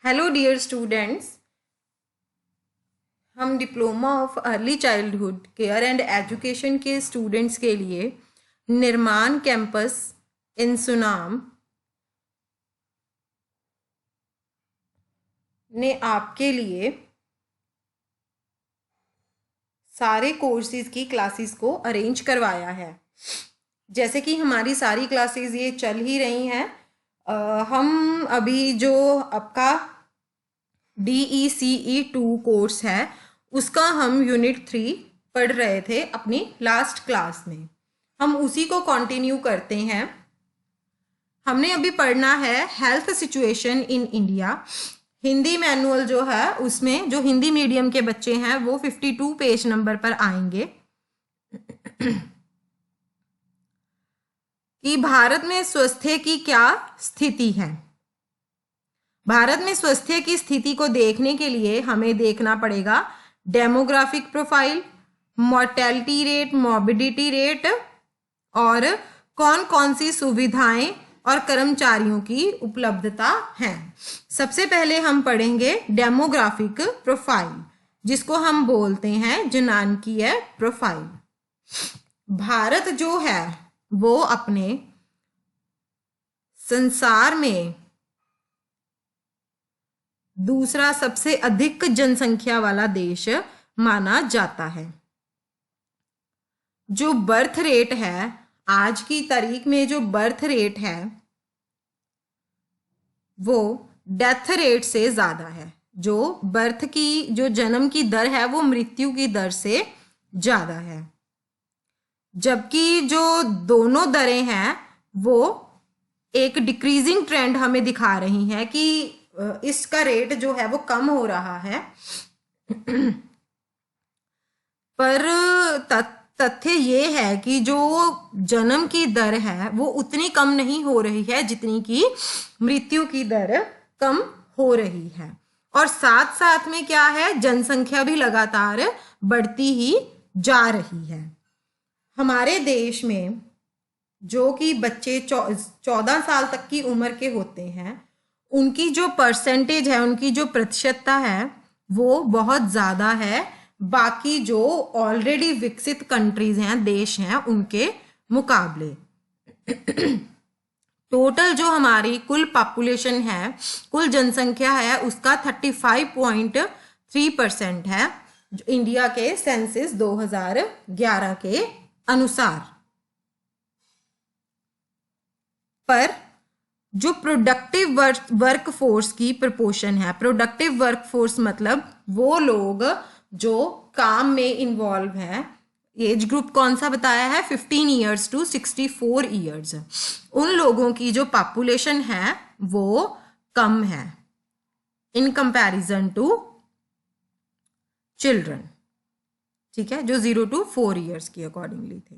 Hello dear students, हम diploma of early childhood care and education के students के लिए निर्माण कैंपस इन सुनाम ने आपके लिए सारे कोर्सेज की क्लासेस को अरेंज करवाया है। जैसे कि हमारी सारी क्लासेस ये चल ही रही हैं, हम अभी जो आपका DECE 2 कोर्स है उसका हम यूनिट 3 पढ़ रहे थे अपनी लास्ट क्लास में। हम उसी को कंटिन्यू करते हैं। हमने अभी पढ़ना है health situation in India. Hindi manual जो है उसमें जो हिंदी मीडियम के बच्चे हैं वो 52 पेज नंबर पर आएंगे कि भारत में स्वास्थ्य की क्या स्थिति है। भारत में स्वास्थ्य की स्थिति को देखने के लिए हमें देखना पड़ेगा demographic profile, mortality rate, morbidity rate और कौन कौन सी सुविधाएं और कर्मचारियों की उपलब्धता है। सबसे पहले हम पढ़ेंगे डेमोग्राफिक प्रोफाइल, जिसको हम बोलते हैं जनानकीय प्रोफाइल। भारत जो है वो अपने संसार में दूसरा सबसे अधिक जनसंख्या वाला देश माना जाता है। जो बर्थ रेट है, आज की तारीख में जो बर्थ रेट है वो डेथ रेट से ज्यादा है। जो बर्थ की जो जन्म की दर है वो मृत्यु की दर से ज्यादा है, जबकि जो दोनों दरें हैं वो एक डिक्रीजिंग ट्रेंड हमें दिखा रही हैं कि इसका रेट जो है वो कम हो रहा है। पर तथ्य ये है कि जो जन्म की दर है वो उतनी कम नहीं हो रही है जितनी कि मृत्यु की दर कम हो रही है। और साथ साथ में क्या है, जनसंख्या भी लगातार बढ़ती ही जा रही है। हमारे देश में जो कि बच्चे 14 साल तक की उम्र के होते हैं, उनकी जो परसेंटेज है, उनकी जो प्रतिशतता है वो बहुत ज़्यादा है बाकी जो ऑलरेडी विकसित कंट्रीज हैं, देश हैं, उनके मुकाबले। टोटल जो हमारी कुल पॉपुलेशन है, कुल जनसंख्या है, उसका 35.3% है जो इंडिया के सेंसस 2011 के अनुसार। पर जो प्रोडक्टिव वर्क फोर्स की प्रपोर्शन है, प्रोडक्टिव वर्क फोर्स मतलब वो लोग जो काम में इन्वॉल्व है, एज ग्रुप कौन सा बताया है, 15 ईयर्स टू 64 ईयर्स, उन लोगों की जो पॉपुलेशन है वो कम है इन कंपैरिजन टू चिल्ड्रन। ठीक है, जो 0 to 4 ईयर्स की अकॉर्डिंगली थे।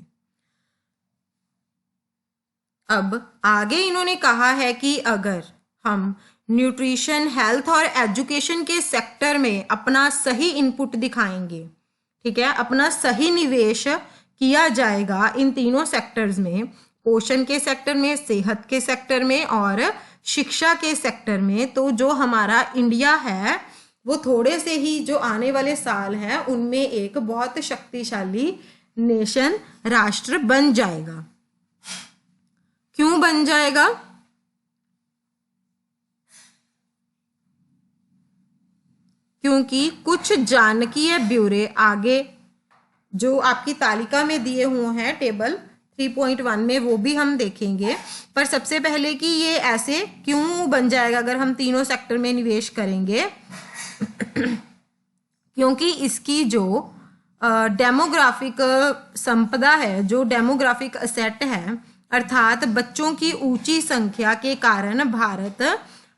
अब आगे इन्होंने कहा है कि अगर हम न्यूट्रिशन, हेल्थ और एजुकेशन के सेक्टर में अपना सही इनपुट दिखाएंगे, ठीक है, अपना सही निवेश किया जाएगा इन तीनों सेक्टर्स में, पोषण के सेक्टर में, सेहत के सेक्टर में और शिक्षा के सेक्टर में, तो जो हमारा इंडिया है वो थोड़े से ही जो आने वाले साल हैं उनमें एक बहुत शक्तिशाली नेशन, राष्ट्र बन जाएगा। क्यों बन जाएगा? क्योंकि कुछ जानकीय ब्यौरे आगे जो आपकी तालिका में दिए हुए हैं टेबल 3.1 में, वो भी हम देखेंगे। पर सबसे पहले कि ये ऐसे क्यों बन जाएगा अगर हम तीनों सेक्टर में निवेश करेंगे क्योंकि इसकी जो डेमोग्राफिक संपदा है, जो डेमोग्राफिक असेट है, अर्थात बच्चों की ऊंची संख्या के कारण भारत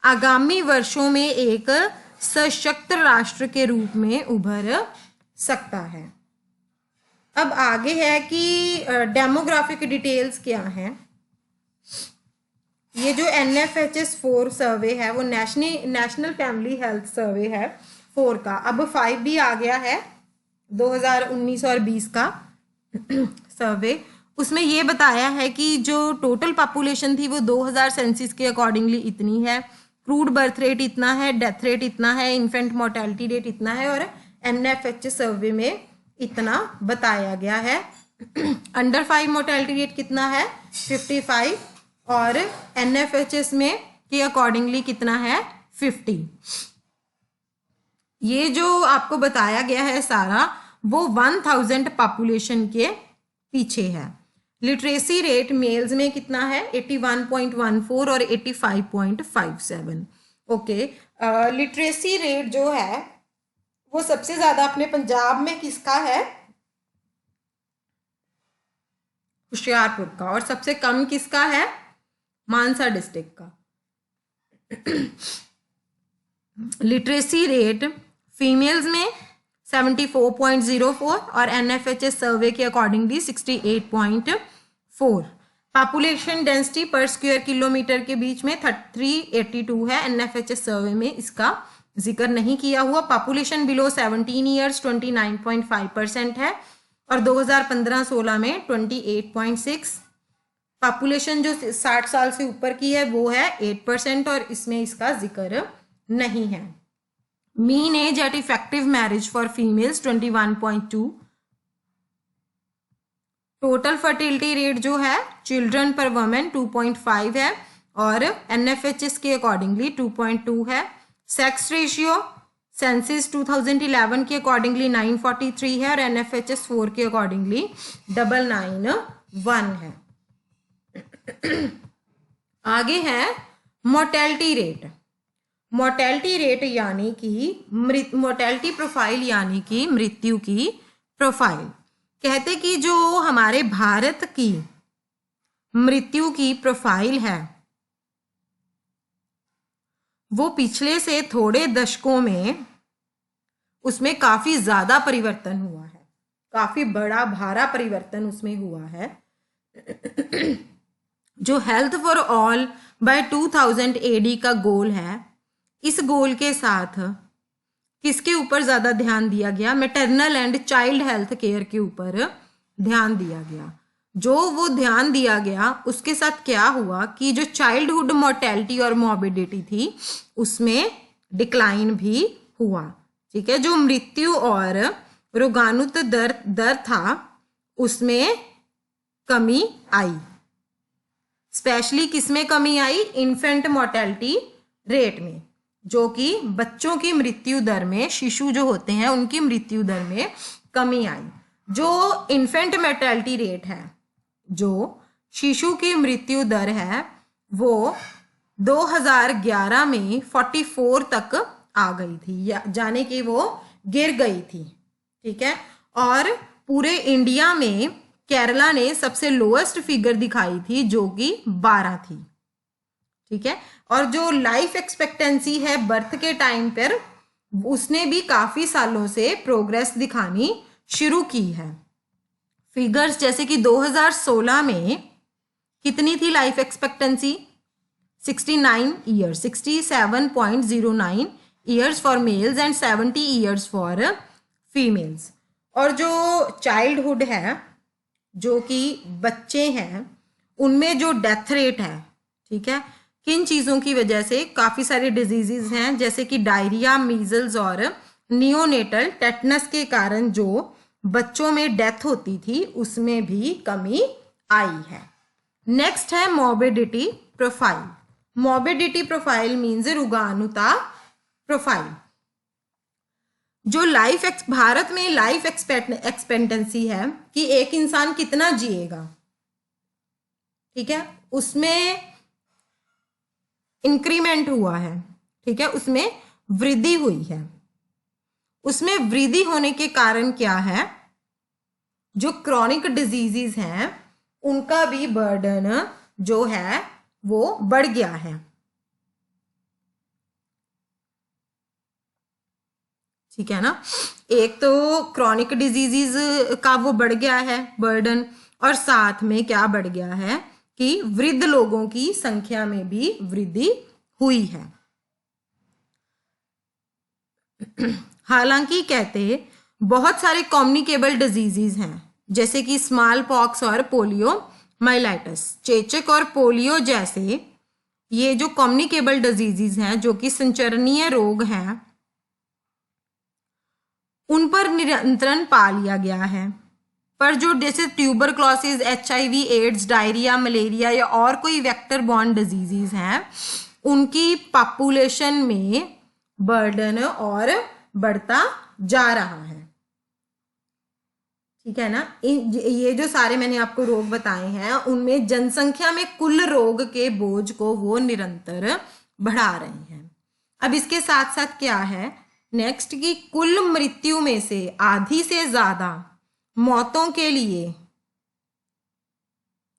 आगामी वर्षों में एक सशक्त राष्ट्र के रूप में उभर सकता है। अब आगे है कि डेमोग्राफिक डिटेल्स क्या हैं। ये जो NFHS 4 सर्वे है वो नेशनल फैमिली हेल्थ सर्वे है 4 का। अब 5 भी आ गया है 2019 और 20 का सर्वे। उसमें ये बताया है कि जो टोटल पॉपुलेशन थी वो 2000 सेंसिस के अकॉर्डिंगली इतनी है। क्रूड बर्थ रेट इतना है, डेथ रेट इतना है, इन्फेंट मोर्टेलिटी रेट इतना है और NFH सर्वे में इतना बताया गया है। अंडर 5 मोर्टेलिटी रेट कितना है 55 और NFHS में के अकॉर्डिंगली कितना है 50। ये जो आपको बताया गया है सारा वो 1000 पॉपुलेशन के पीछे है। लिटरेसी रेट मेल्स में कितना है 81.14 और 85.57। ओके, लिटरेसी रेट जो है वो सबसे ज्यादा अपने पंजाब में किसका है, होशियारपुर का, और सबसे कम किसका है, मानसा डिस्ट्रिक्ट का। लिटरेसी रेट फीमेल्स में 74.04 और NFHS सर्वे के अकॉर्डिंगली 68.4। पॉपुलेशन डेंसिटी पर स्क्वायर किलोमीटर के बीच में 382 है, NFHS सर्वे में इसका जिक्र नहीं किया हुआ। पॉपुलेशन बिलो 17 ईयर्स 29.5% है और 2015-16 में 28.6। पॉपुलेशन जो 60 साल से ऊपर की है वो है 8% और इसमें इसका जिक्र नहीं है। Mean age at effective marriage for females 21.2। Total fertility rate जो है चिल्ड्रन पर वुमेन 2.5 है और NFHS के अकॉर्डिंगली 2.2 है। सेक्स रेशियो सेंसिस 2011 के अकॉर्डिंगली 943 है और NFHS 4 के अकॉर्डिंगली 991 है। आगे है मोर्टेलिटी रेट। मोर्टेलिटी रेट यानी कि मोर्टेलिटी प्रोफाइल यानी कि मृत्यु की प्रोफाइल। कहते कि जो हमारे भारत की मृत्यु की प्रोफाइल है वो पिछले से थोड़े दशकों में उसमें काफी ज्यादा परिवर्तन हुआ है, काफी बड़ा भारा परिवर्तन उसमें हुआ है। जो health for all by 2000 AD का गोल है, इस गोल के साथ किसके ऊपर ज्यादा ध्यान दिया गया, maternal and child health care के ऊपर ध्यान दिया गया। जो वो ध्यान दिया गया उसके साथ क्या हुआ कि जो चाइल्डहुड मोर्टेलिटी और मॉर्बिडिटी थी उसमें डिक्लाइन भी हुआ। ठीक है, जो मृत्यु और रोगाणुत दर था उसमें कमी आई। स्पेशली किसमें कमी आई, इन्फेंट मोर्टेलिटी रेट में, जो कि बच्चों की मृत्यु दर में, शिशु जो होते हैं उनकी मृत्यु दर में कमी आई। जो इन्फेंट मोर्टेलिटी रेट है, जो शिशु की मृत्यु दर है, वो 2011 में 44 तक आ गई थी, जाने कि वो गिर गई थी। ठीक है, और पूरे इंडिया में केरला ने सबसे लोएस्ट फिगर दिखाई थी जो कि 12 थी। ठीक है, और जो लाइफ एक्सपेक्टेंसी है बर्थ के टाइम पर उसने भी काफी सालों से प्रोग्रेस दिखानी शुरू की है। फिगर्स जैसे कि 2016 में कितनी थी life expectancy, 69 years, 67.09 years for mails and 70 years for females. और जो चाइल्डहुड है, जो कि बच्चे हैं, उनमें जो डेथ रेट है, ठीक है, किन चीज़ों की वजह से, काफ़ी सारे डिजीजेस हैं जैसे कि डायरिया, मीजल्स और नियोनेटल टेटनस के कारण जो बच्चों में डेथ होती थी उसमें भी कमी आई है। नेक्स्ट है morbidity profile. Morbidity profile means रोगाणुता प्रोफाइल। जो भारत में लाइफ एक्सपेक्टेंसी है कि एक इंसान कितना जिएगा, ठीक है, उसमें इंक्रीमेंट हुआ है। ठीक है, उसमें वृद्धि हुई है। उसमें वृद्धि होने के कारण क्या है, जो क्रॉनिक डिजीजेस हैं उनका भी बर्डन जो है वो बढ़ गया है। ठीक है ना, एक तो क्रॉनिक डिजीजेस का वो बढ़ गया है बर्डन, और साथ में क्या बढ़ गया है कि वृद्ध लोगों की संख्या में भी वृद्धि हुई है। हालांकि कहते बहुत सारे कम्युनिकेबल डिजीजेस हैं जैसे कि स्मॉल पॉक्स और पोलियो माइलाइटिस। चेचक और पोलियो जैसे ये जो कम्युनिकेबल डिजीजेज हैं, जो कि संचरणीय रोग हैं, उन पर नियंत्रण पा लिया गया है। पर जो जैसे tuberculosis, HIV, AIDS, diarrhoea, malaria या और कोई वेक्टर बॉर्न डिजीजेज हैं, उनकी पॉपुलेशन में बर्डन और बढ़ता जा रहा है। ठीक है ना। ये जो सारे मैंने आपको रोग बताए हैं, उनमें जनसंख्या में कुल रोग के बोझ को वो निरंतर बढ़ा रहे हैं। अब इसके साथ साथ क्या है नेक्स्ट, की कुल मृत्यु में से आधी से ज्यादा मौतों के लिए,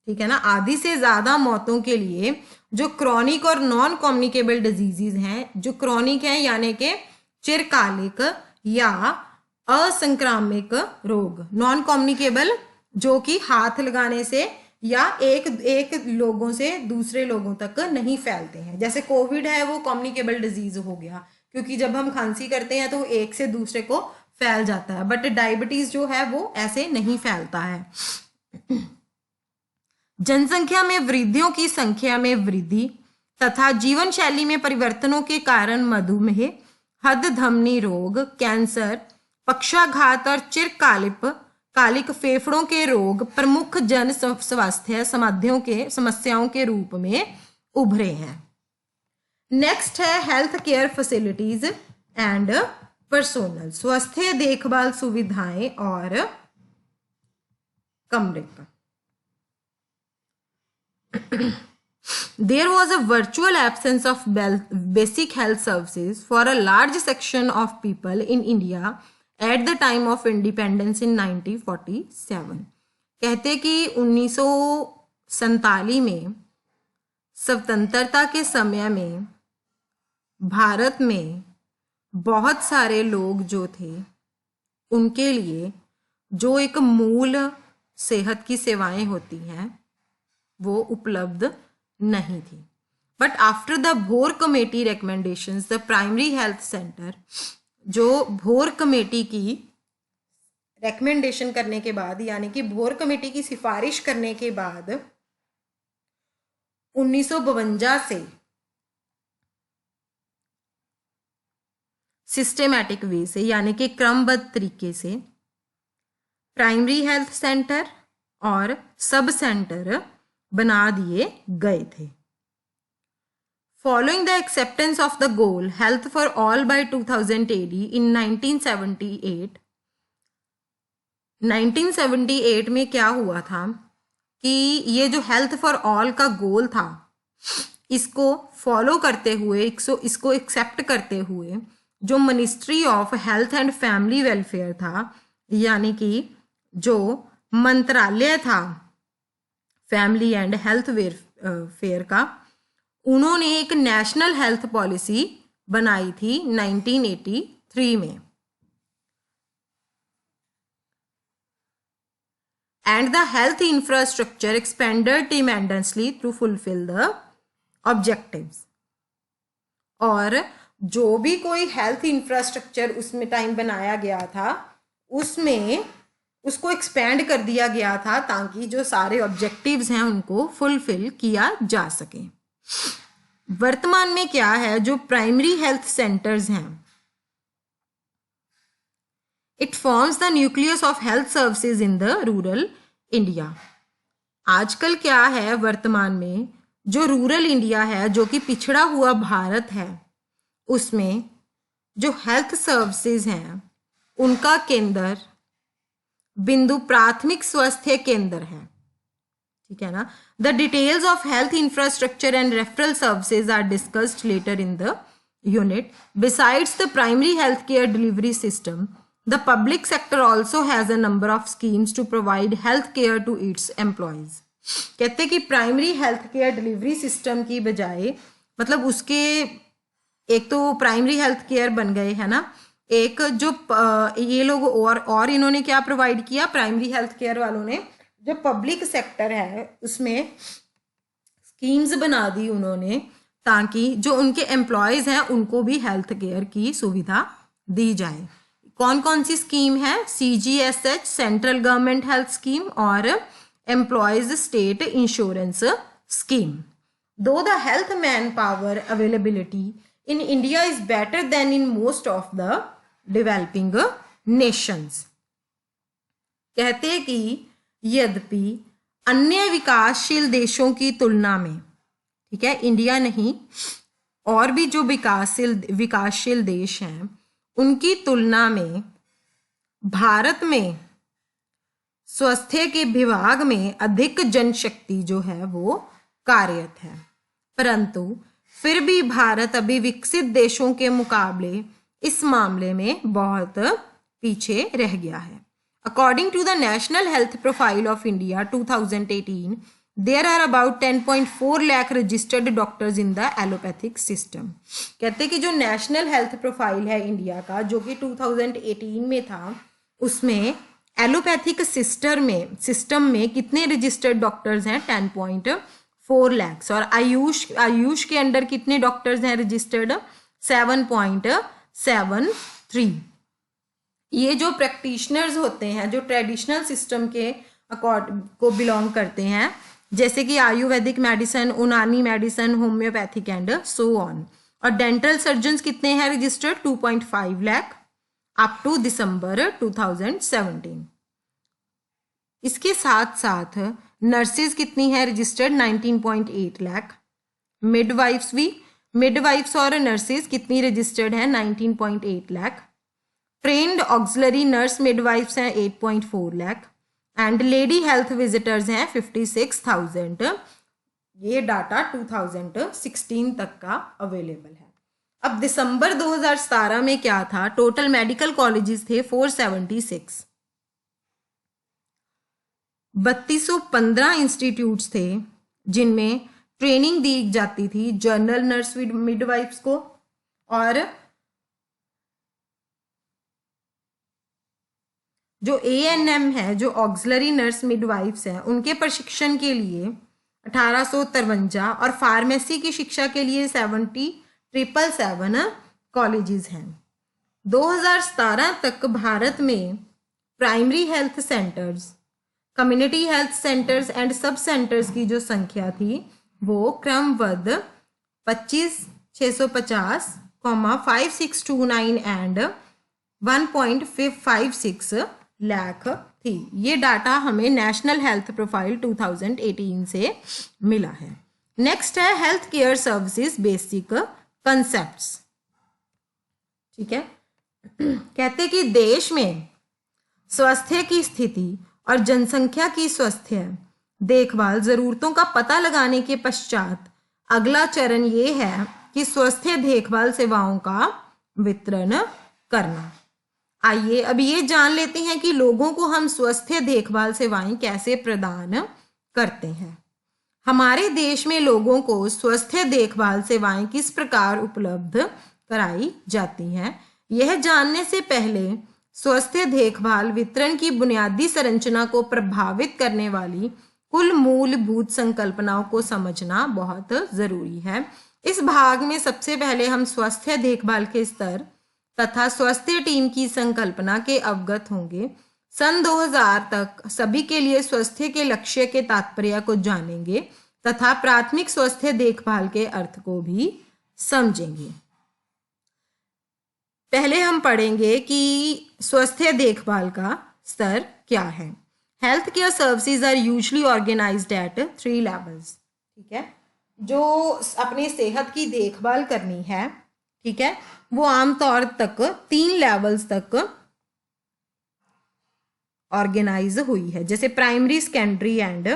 ठीक है ना, आधी से ज्यादा मौतों के लिए जो क्रॉनिक और नॉन कम्युनिकेबल डिजीजेज हैं, जो क्रॉनिक है यानी कि चिरकालिक या असंक्रामक रोग, नॉन कम्युनिकेबल जो कि हाथ लगाने से या एक लोगों से दूसरे लोगों तक नहीं फैलते हैं। जैसे कोविड है वो कम्युनिकेबल डिजीज हो गया, क्योंकि जब हम खांसी करते हैं तो एक से दूसरे को फैल जाता है, बट डायबिटीज जो है वो ऐसे नहीं फैलता है। जनसंख्या में वृद्धियों की संख्या में वृद्धि तथा जीवन शैली में परिवर्तनों के कारण मधुमेह, हृदय धमनी रोग, कैंसर, पक्षाघात और चिरकालिक फेफड़ों के रोग प्रमुख जन स्वास्थ्य समस्याओं के रूप में उभरे हैं। नेक्स्ट है health care facilities and personnel, स्वास्थ्य देखभाल सुविधाएं और कमरे का। There was a virtual absence of basic health services for a large section of people in India at the time of independence in 1947. कहते कि 1947 में स्वतंत्रता के समय में भारत में बहुत सारे लोग जो थे, उनके लिए जो एक मूल सेहत की सेवाएं होती हैं वो उपलब्ध नहीं थी। बट आफ्टर द भोर committee recommendations, the primary health centre, जो भोर कमेटी की रिकमेंडेशन करने के बाद, यानी कि भोर कमेटी की सिफारिश करने के बाद 1952 से सिस्टेमैटिक वे से, यानी कि क्रमबद्ध तरीके से प्राइमरी हेल्थ सेंटर और सब सेंटर बना दिए गए थे। Following the acceptance of the goal Health for All by 2000 AD in 1978 में क्या हुआ था कि ये जो हेल्थ फॉर ऑल का गोल था, इसको फॉलो करते हुए, इसको एक्सेप्ट करते हुए जो ministry of health and family welfare था, यानी कि जो मंत्रालय था फैमिली एंड हेल्थ वेलफेयर का, उन्होंने एक नेशनल हेल्थ पॉलिसी बनाई थी 1983 में। And the health infrastructure expanded tremendously to fulfil the objectives. और जो भी कोई हेल्थ इंफ्रास्ट्रक्चर उसमें टाइम बनाया गया था, उसमें उसको एक्सपेंड कर दिया गया था ताकि जो सारे ऑब्जेक्टिव्स हैं उनको फुलफिल किया जा सके। वर्तमान में क्या है, जो प्राइमरी हेल्थ सेंटर्स हैं, it forms the nucleus of health services in the rural India. आजकल क्या है, वर्तमान में जो रूरल इंडिया है, जो कि पिछड़ा हुआ भारत है, उसमें जो हेल्थ सर्विसेज हैं उनका केंद्र बिंदु प्राथमिक स्वास्थ्य केंद्र है। ठीक है ना। The details of health infrastructure and referral services are discussed later in the unit. Besides the primary health care delivery system, the public sector also has a number of schemes to provide health care to its employees. कहते कि primary health care delivery system की बजाय, मतलब उसके एक तो primary health care बन गए है ना, एक जो ये लोग और इन्होंने क्या प्रोवाइड किया, प्राइमरी हेल्थ केयर वालों ने जो पब्लिक सेक्टर है उसमें स्कीम्स बना दी उन्होंने, ताकि जो उनके एम्प्लॉयज हैं उनको भी हेल्थ केयर की सुविधा दी जाए। कौन कौन सी स्कीम है, CGSH central government health scheme और employees state insurance scheme. though the health manpower availability in India is better than in most of the developing nations। कहते हैं कि यद्यपि अन्य विकासशील देशों की तुलना में, ठीक है, इंडिया नहीं और भी जो विकासशील देश हैं उनकी तुलना में भारत में स्वास्थ्य के विभाग में अधिक जनशक्ति जो है वो कार्यरत है, परंतु फिर भी भारत अभी विकसित देशों के मुकाबले इस मामले में बहुत पीछे रह गया है। According to the national health profile of India 2018, there are about 10.4 lakh registered doctors in the allopathic system. कहते हैं कि जो नेशनल हेल्थ प्रोफाइल है इंडिया का, जो कि 2018 में था, उसमें एलोपैथिक सिस्टम में कितने रजिस्टर्ड डॉक्टर्स हैं? 10.4 लाख। और आयुष के अंडर कितने डॉक्टर्स हैं रजिस्टर्ड? 7.73। ये जो प्रैक्टिशनर्स होते हैं जो ट्रेडिशनल सिस्टम के को बिलोंग करते हैं, जैसे कि Ayurvedic medicine, Unani medicine, homeopathic and so on. और डेंटल सर्जन्स कितने हैं registered? 2.5 lakh up to December 2017। इसके साथ साथ नर्सेज कितनी है रजिस्टर्ड? 19.8 लाख। मिडवाइफ्स और नर्सेज कितनी रजिस्टर्ड है? 19.8 lakh. Trained auxiliary nurse midwives हैं 8.4 lakh and lady health visitors हैं 56,000। ये डाटा 2016 तक का अवेलेबल है। अब दिसंबर 2017 में क्या था? टोटल मेडिकल कॉलेजेस थे 476। 3215 इंस्टीट्यूट्स थे जिनमें ट्रेनिंग दी जाती थी जनरल नर्स मिडवाइफ्स को, और जो ANM है, जो ऑक्सिलरी नर्स मिडवाइफ्स हैं, उनके प्रशिक्षण के लिए 1853 और फार्मेसी की शिक्षा के लिए 70777 कॉलेजेस हैं। 2017 तक भारत में primary health centres, community health centres and sub centres की जो संख्या थी वो क्रमबद्ध 25,650, 5629 एंड 1.56 लाख थी। ये डाटा हमें नेशनल हेल्थ प्रोफाइल 2018 से मिला है। नेक्स्ट है health care services basic concepts. ठीक है, कहते कि देश में स्वास्थ्य की स्थिति और जनसंख्या की स्वास्थ्य देखभाल जरूरतों का पता लगाने के पश्चात अगला चरण ये है कि स्वास्थ्य देखभाल सेवाओं का वितरण करना। आइए अब ये जान लेते हैं कि लोगों को हम स्वास्थ्य देखभाल सेवाएं कैसे प्रदान करते हैं। हमारे देश में लोगों को स्वास्थ्य देखभाल सेवाएं किस प्रकार उपलब्ध कराई जाती हैं, यह जानने से पहले स्वास्थ्य देखभाल वितरण की बुनियादी संरचना को प्रभावित करने वाली कुल मूलभूत संकल्पनाओं को समझना बहुत जरूरी है। इस भाग में सबसे पहले हम स्वास्थ्य देखभाल के स्तर तथा स्वास्थ्य टीम की संकल्पना के अवगत होंगे। सन 2000 तक सभी के लिए स्वास्थ्य के लक्ष्य के तात्पर्य को जानेंगे तथा प्राथमिक स्वास्थ्य देखभाल के अर्थ को भी समझेंगे। पहले हम पढ़ेंगे कि स्वास्थ्य देखभाल का स्तर क्या है। Health care services are usually organised at 3 levels. ठीक है, जो अपनी सेहत की देखभाल करनी है, ठीक है, वो आमतौर तक 3 लेवल्स तक ऑर्गेनाइज हुई है, जैसे प्राइमरी, सेकेंडरी एंड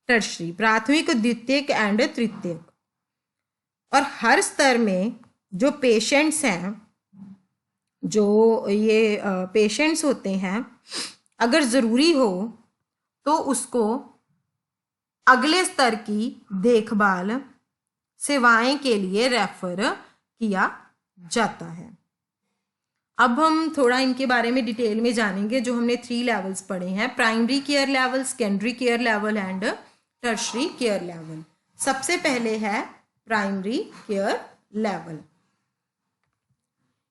टर्शरी, प्राथमिक, द्वितीयक एंड तृतीयक। और हर स्तर में जो पेशेंट्स हैं, जो ये पेशेंट्स होते हैं, अगर ज़रूरी हो तो उसको अगले स्तर की देखभाल सेवाएं के लिए रेफर किया जाता है। अब हम थोड़ा इनके बारे में डिटेल में जानेंगे। जो हमने 3 लेवल्स पढ़े हैं, primary care level, secondary care level and tertiary care level. सबसे पहले है primary care level.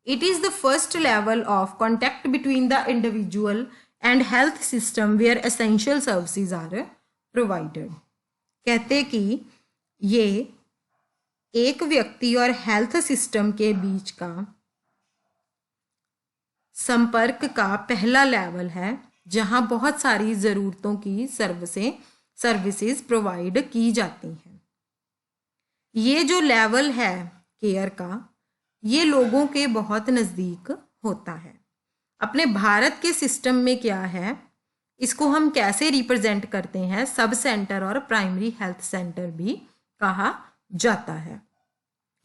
It is the first level of contact between the individual and health system where essential services are provided। कहते कि ये एक व्यक्ति और health system के बीच का संपर्क का पहला लेवल है, जहां बहुत सारी ज़रूरतों की सर्विसेज प्रोवाइड की जाती हैं। ये जो लेवल है केयर का, ये लोगों के बहुत नज़दीक होता है। अपने भारत के सिस्टम में क्या है, इसको हम कैसे रिप्रेजेंट करते हैं, सब सेंटर और प्राइमरी हेल्थ सेंटर भी कहा जाता है।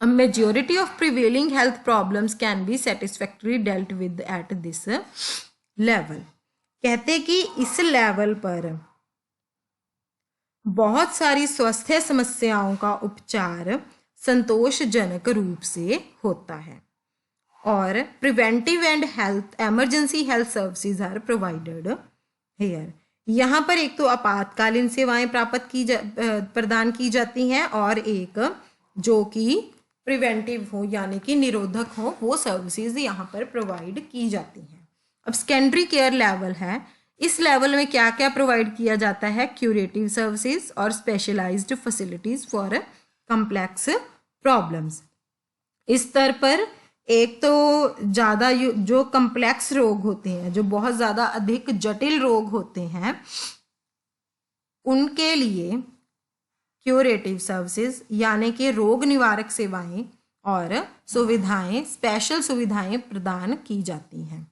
A majority of prevailing health problems can be satisfactorily dealt with at this level। कहते कि इस लेवल पर बहुत सारी स्वास्थ्य समस्याओं का उपचार संतोषजनक रूप से होता है और preventive and health emergency health services are provided here. यहाँ पर एक तो आपातकालीन सेवाएं प्रदान की जाती हैं और एक जो कि प्रिवेंटिव हो यानी कि निरोधक हो, वो सर्विसेज यहाँ पर प्रोवाइड की जाती हैं। अब सेकेंडरी केयर लेवल है, इस लेवल में क्या क्या प्रोवाइड किया जाता है, क्यूरेटिव सर्विसेज और specialised facilities for complex problems. इस स्तर पर एक तो ज़्यादा जो कॉम्प्लेक्स रोग होते हैं, जो बहुत ज़्यादा अधिक जटिल रोग होते हैं, उनके लिए क्यूरेटिव सर्विसेज यानी कि रोग निवारक सेवाएं और सुविधाएं, स्पेशल सुविधाएं प्रदान की जाती हैं।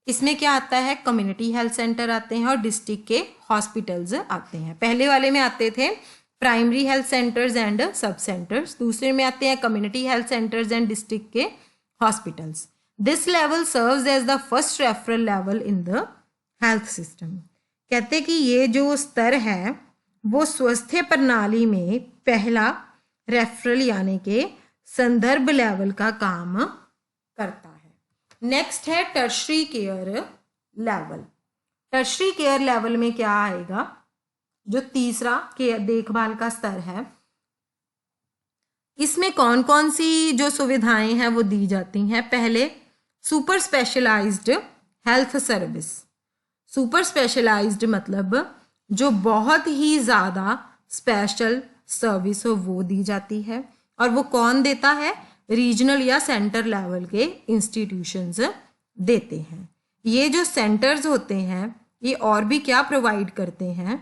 इसमें क्या आता है, कम्युनिटी हेल्थ सेंटर आते हैं और डिस्ट्रिक्ट के हॉस्पिटल्स आते हैं। पहले वाले में आते थे primary health centres and sub centres, दूसरे में आते हैं community health centres and district के hospitals. This level serves as the first referral level in the health system. कहते कि ये जो स्तर है वो स्वास्थ्य प्रणाली में पहला रेफरल यानी कि संदर्भ लेवल का काम करता है। नेक्स्ट है tertiary care level. Tertiary care level में क्या आएगा, जो तीसरा केयर देखभाल का स्तर है, इसमें कौन कौन सी जो सुविधाएं हैं वो दी जाती हैं। पहले super specialised health service. Super specialised मतलब जो बहुत ही ज़्यादा स्पेशल सर्विस हो वो दी जाती है, और वो कौन देता है, रीजनल या सेंटर लेवल के इंस्टीट्यूशंस देते हैं। ये जो सेंटर्स होते हैं ये और भी क्या प्रोवाइड करते हैं,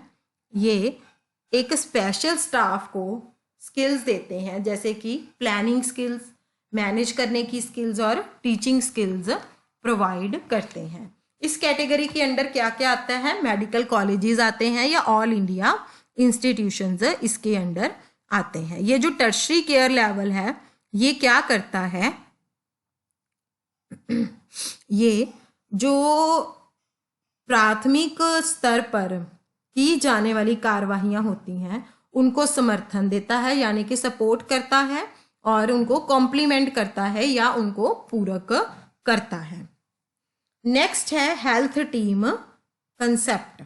ये एक स्पेशल स्टाफ को स्किल्स देते हैं, जैसे कि प्लानिंग स्किल्स, मैनेज करने की स्किल्स और टीचिंग स्किल्स प्रोवाइड करते हैं। इस कैटेगरी के अंडर क्या क्या आता है, मेडिकल कॉलेजेस आते हैं या ऑल इंडिया इंस्टीट्यूशंस इसके अंडर आते हैं। ये जो टर्शरी केयर लेवल है ये क्या करता है, ये जो प्राथमिक स्तर पर की जाने वाली कार्यवाहियां होती हैं उनको समर्थन देता है, यानी कि सपोर्ट करता है, और उनको कॉम्प्लीमेंट करता है या उनको पूरक करता है। नेक्स्ट है health team concept.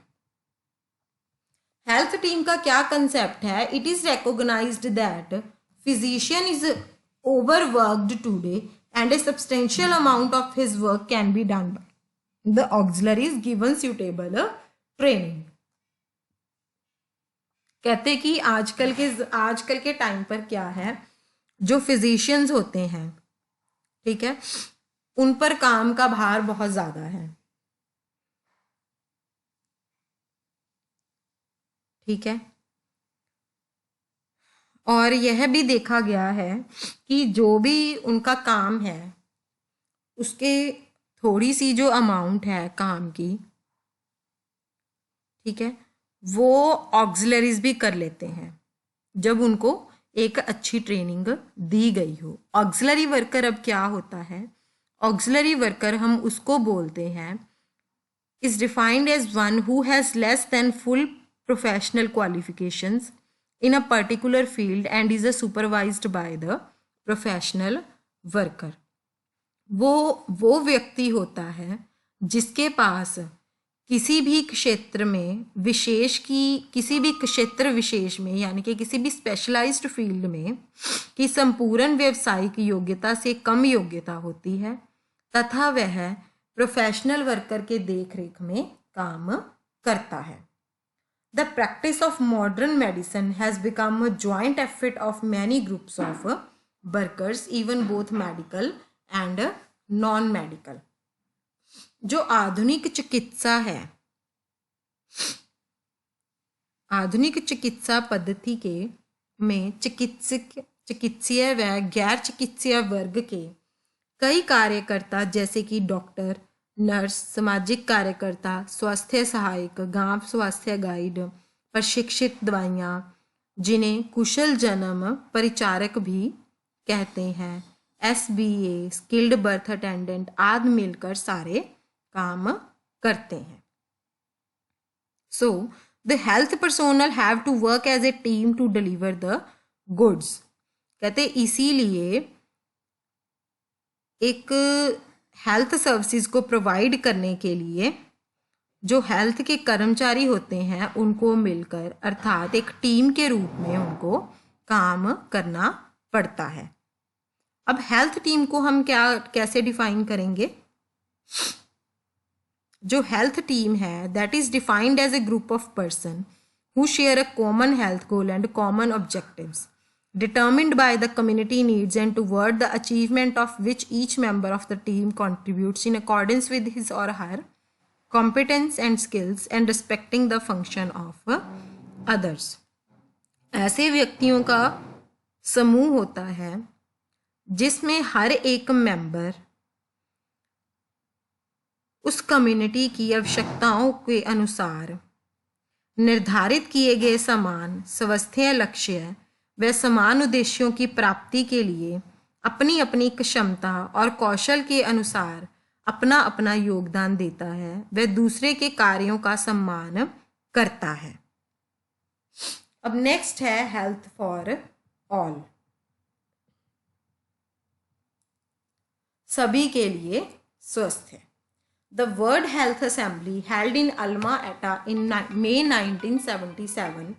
Health team का क्या कंसेप्ट है, it is recognised that physician is overworked today and a substantial amount of his work can be done by the auxiliaries given suitable training. कहते कि आजकल के time पर क्या है, जो फिजिशियंस होते हैं, ठीक है, उन पर काम का भार बहुत ज़्यादा है, ठीक है, और यह भी देखा गया है कि जो भी उनका काम है उसके थोड़ी सी जो अमाउंट है काम की, ठीक है, वो ऑक्सिलरीज भी कर लेते हैं जब उनको एक अच्छी ट्रेनिंग दी गई हो। ऑक्सिलरी वर्कर अब क्या होता है, ऑक्सिलरी वर्कर हम उसको बोलते हैं, is defined as one who has less than full professional qualifications in a particular field and is supervised by the professional worker। वो व्यक्ति होता है जिसके पास किसी भी क्षेत्र विशेष में यानी कि किसी भी स्पेशलाइज्ड फील्ड में की संपूर्ण व्यावसायिक योग्यता से कम योग्यता होती है तथा वह प्रोफेशनल वर्कर के देखरेख में काम करता है। The practice of modern medicine has become a joint effort of many groups of workers, even both medical and non-medical. जो आधुनिक चिकित्सा है, आधुनिक चिकित्सा पद्धति के में चिकित्सीय व गैर चिकित्सीय वर्ग के कई कार्यकर्ता जैसे कि डॉक्टर, नर्स, सामाजिक कार्यकर्ता, स्वास्थ्य सहायक, गांव स्वास्थ्य गाइड, प्रशिक्षित दवाइयाँ, जिन्हें कुशल जन्म परिचारक भी कहते हैं, SBA, स्किल्ड बर्थ अटेंडेंट आदि मिलकर सारे काम करते हैं. So the health personnel have to work as a team to deliver the goods. कहते इसीलिए एक हेल्थ सर्विसेज को प्रोवाइड करने के लिए जो हेल्थ के कर्मचारी होते हैं उनको मिलकर अर्थात एक टीम के रूप में उनको काम करना पड़ता है. अब हेल्थ टीम को हम कैसे डिफाइन करेंगे? जो हेल्थ टीम है that is defined as a group of person who share a common health goal and common objectives determined by the community needs and toward the achievement of which each member of the team contributes in accordance with his or her competence and skills and respecting the function of others. ऐसे व्यक्तियों का समूह होता है जिसमें हर एक member उस community की आवश्यकताओं के अनुसार निर्धारित किए गए समान स्वास्थ्य लक्ष्य व समान उद्देश्यों की प्राप्ति के लिए अपनी अपनी क्षमता और कौशल के अनुसार अपना अपना योगदान देता है, वह दूसरे के कार्यों का सम्मान करता है. अब नेक्स्ट है हेल्थ फॉर ऑल, सभी के लिए स्वास्थ्य. The World Health Assembly held in Alma Ata in May 1977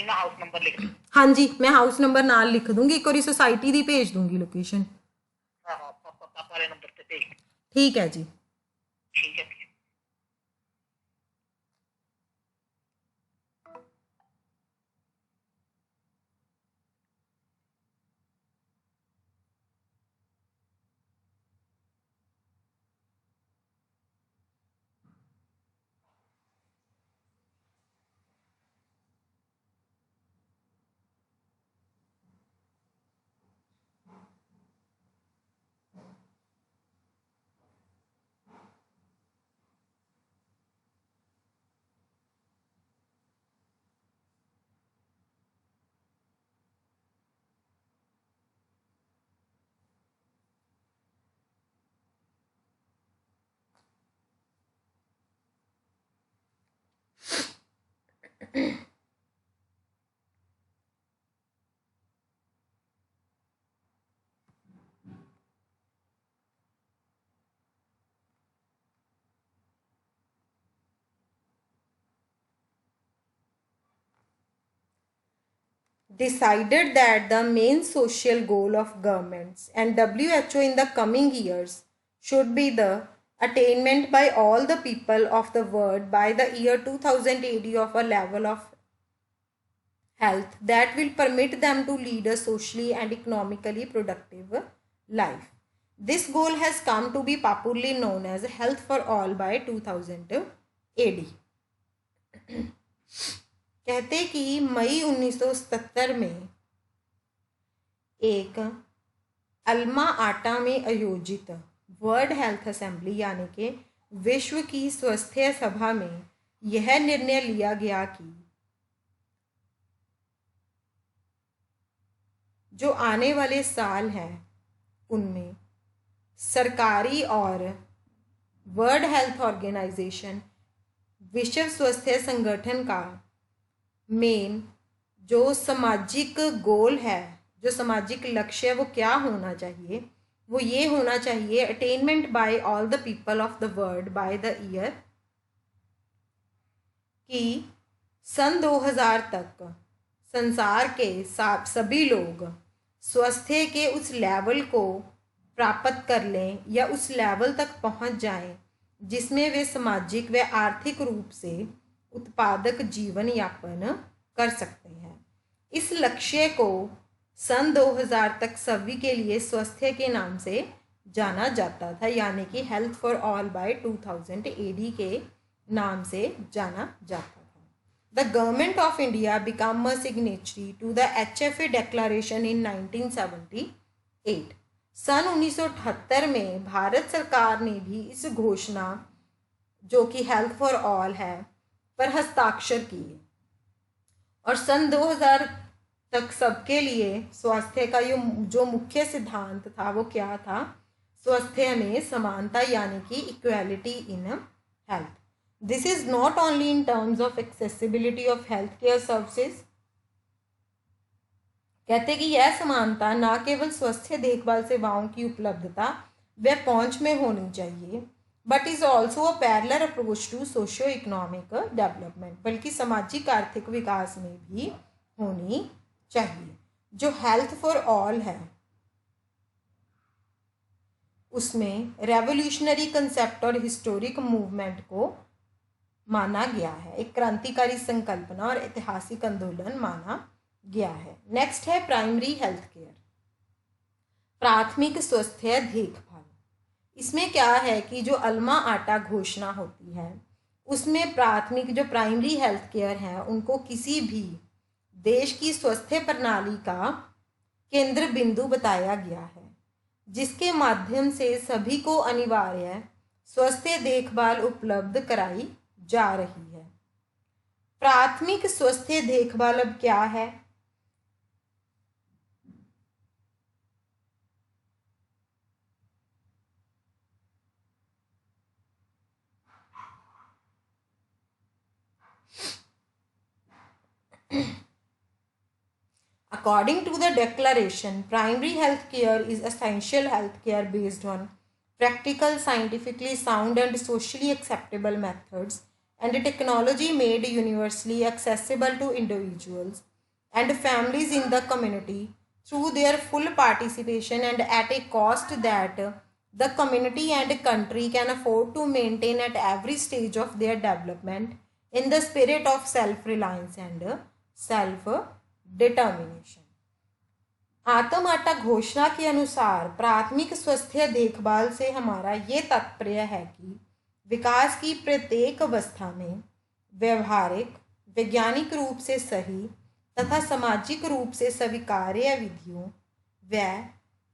house number लिख. हाँ जी, मैं हाउस नंबर नाल लिख दूंगी, एक और सोसाइटी दी भेज दूंगी लोकेशन. पापा वाले नंबर पे भेज. ठीक है जी. ठीक है. Decided that the main social goal of governments and WHO in the coming years should be the attainment by all the people of the world by the year 2080 of a level of health that will permit them to lead a socially and economically productive life. This goal has come to be popularly known as Health for All by 2000 AD. कहते कि मई 1977 में एक अल्मा आटा में आयोजित world health assembly यानी कि विश्व की स्वास्थ्य सभा में यह निर्णय लिया गया कि जो आने वाले साल हैं उनमें सरकारी और वर्ल्ड हेल्थ ऑर्गेनाइजेशन विश्व स्वास्थ्य संगठन का मेन जो सामाजिक गोल है, जो सामाजिक लक्ष्य वो क्या होना चाहिए, वो ये होना चाहिए attainment by all the people of the world by the year कि सन 2000 तक संसार के सभी लोग स्वास्थ्य के उस लेवल को प्राप्त कर लें या उस लेवल तक पहुंच जाएं जिसमें वे सामाजिक व आर्थिक रूप से उत्पादक जीवन यापन कर सकते हैं। इस लक्ष्य को सन 2000 तक सभी के लिए स्वास्थ्य के नाम से जाना जाता था, यानी कि health for all by 2000 AD के नाम से जाना जाता था। The government of India become a signatory to the HFA declaration in 1978। सन 1978 में भारत सरकार ने भी इस घोषणा, जो कि हेल्थ फॉर ऑल है, पर हस्ताक्षर किए और सन 2000 तक सबके लिए स्वास्थ्य का जो मुख्य सिद्धांत था वो क्या था? स्वास्थ्य में समानता, यानी कि equality in health. This is not only in terms of accessibility of health care services. कहते कि यह समानता न केवल स्वास्थ्य देखभाल सेवाओं की उपलब्धता व पहुंच में होनी चाहिए, but is also a parallel approach to socio economic development, बल्कि सामाजिक आर्थिक विकास में भी होनी चाहिए। जो हेल्थ फॉर ऑल है उसमें रेवोल्यूशनरी कंसेप्ट और हिस्टोरिक मूवमेंट को माना गया है, एक क्रांतिकारी संकल्पना और ऐतिहासिक आंदोलन माना गया है। नेक्स्ट है प्राइमरी हेल्थ केयर, प्राथमिक स्वास्थ्य देखभाल। इसमें क्या है कि जो अल्मा आटा घोषणा होती है उसमें प्राथमिक जो प्राइमरी हेल्थ केयर है उनको किसी भी देश की स्वास्थ्य प्रणाली का केंद्र बिंदु बताया गया है, जिसके माध्यम से सभी को अनिवार्य स्वास्थ्य देखभाल उपलब्ध कराई जा रही है। प्राथमिक स्वास्थ्य देखभाल अब क्या है? According to the declaration, primary health care is essential health care based on practical, scientifically sound and socially acceptable methods and technology made universally accessible to individuals and families in the community through their full participation and at a cost that the community and country can afford to maintain at every stage of their development in the spirit of self-reliance and self-determination। आत्म आटा घोषणा के अनुसार प्राथमिक स्वास्थ्य देखभाल से हमारा ये तात्पर्य है कि विकास की प्रत्येक अवस्था में व्यवहारिक, वैज्ञानिक रूप से सही तथा सामाजिक रूप से स्वीकार्य विधियों व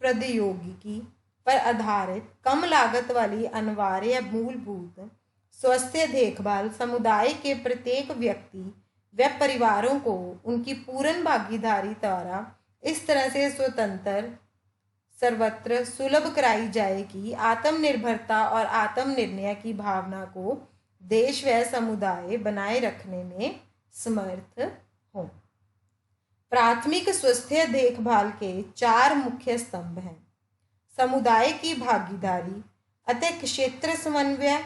प्रौद्योगिकी पर आधारित कम लागत वाली अनिवार्य मूलभूत स्वास्थ्य देखभाल समुदाय के प्रत्येक व्यक्ति व परिवारों को उनकी पूर्ण भागीदारी द्वारा इस तरह से स्वतंत्र सर्वत्र सुलभ कराई जाए कि आत्मनिर्भरता और आत्मनिर्णय की भावना को देश व समुदाय बनाए रखने में समर्थ हो। प्राथमिक स्वास्थ्य देखभाल के 4 मुख्य स्तंभ हैं: समुदाय की भागीदारी, अतः क्षेत्र समन्वय,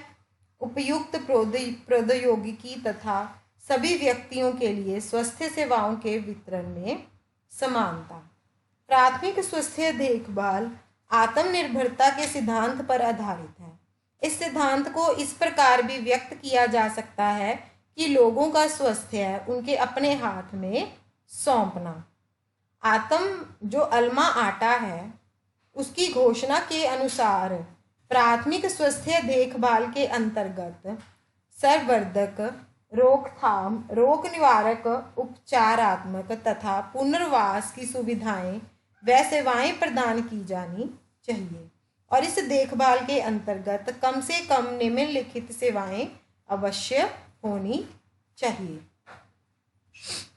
उपयुक्त प्रौद्योगिकी तथा सभी व्यक्तियों के लिए स्वास्थ्य सेवाओं के वितरण में समानता। प्राथमिक स्वास्थ्य देखभाल आत्मनिर्भरता के सिद्धांत पर आधारित है। इस सिद्धांत को इस प्रकार भी व्यक्त किया जा सकता है कि लोगों का स्वास्थ्य उनके अपने हाथ में सौंपना। जो अल्मा आटा है उसकी घोषणा के अनुसार प्राथमिक स्वास्थ्य देखभाल के अंतर्गत सर्ववर्धक, रोकथाम, रोग निवारक, उपचारात्मक तथा पुनर्वास की सुविधाएं व सेवाएं प्रदान की जानी चाहिए और इस देखभाल के अंतर्गत कम से कम निम्नलिखित सेवाएं अवश्य होनी चाहिए।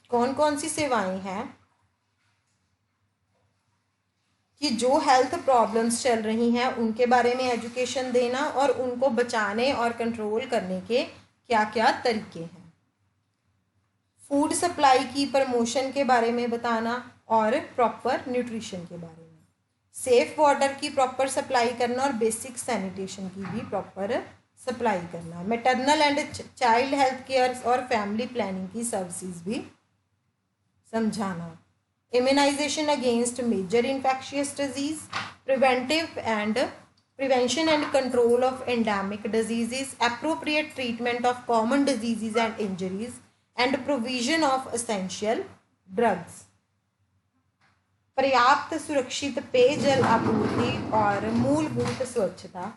कौन कौन सी सेवाएं हैं कि जो हेल्थ प्रॉब्लम्स चल रही हैं उनके बारे में एजुकेशन देना और उनको बचाने और कंट्रोल करने के क्या क्या तरीके हैं। फूड सप्लाई की प्रमोशन के बारे में बताना और प्रॉपर न्यूट्रिशन के बारे में। सेफ वाटर की प्रॉपर सप्लाई करना और बेसिक सैनिटेशन की भी प्रॉपर सप्लाई करना। Maternal and child health care और फैमिली प्लानिंग की सर्विसेज भी समझाना। Immunisation against major infectious disease, preventive and prevention and control of endemic diseases, appropriate treatment of common diseases and injuries, and provision of essential drugs. पर्याप्त सुरक्षित पेयजल आपूर्ति और मूलभूत स्वच्छता,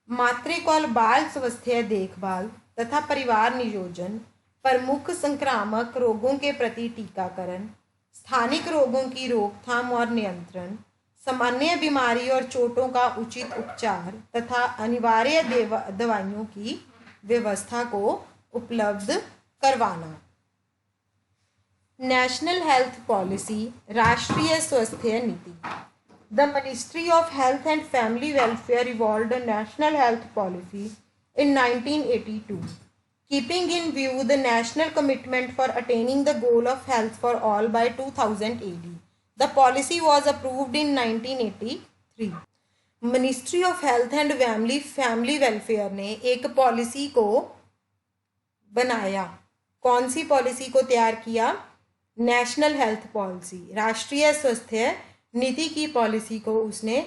मातृक और बाल स्वास्थ्य देखभाल तथा परिवार नियोजन, प्रमुख संक्रामक रोगों के प्रति टीकाकरण, स्थानिक रोगों की रोकथाम और नियंत्रण, सामान्य बीमारी और चोटों का उचित उपचार तथा अनिवार्य दवाइयों की व्यवस्था को उपलब्ध करवाना। नेशनल हेल्थ पॉलिसी, राष्ट्रीय स्वास्थ्य नीति। The Ministry of Health and Family Welfare evolved a national health policy in 1982, keeping in view the national commitment for attaining the goal of health for all by 2000 AD. The policy was approved in 1983. Ministry of Health and Family Welfare ने एक policy को बनाया। कौन सी policy को तैयार किया? National health policy, राष्ट्रीय स्वास्थ्य नीति की पॉलिसी को उसने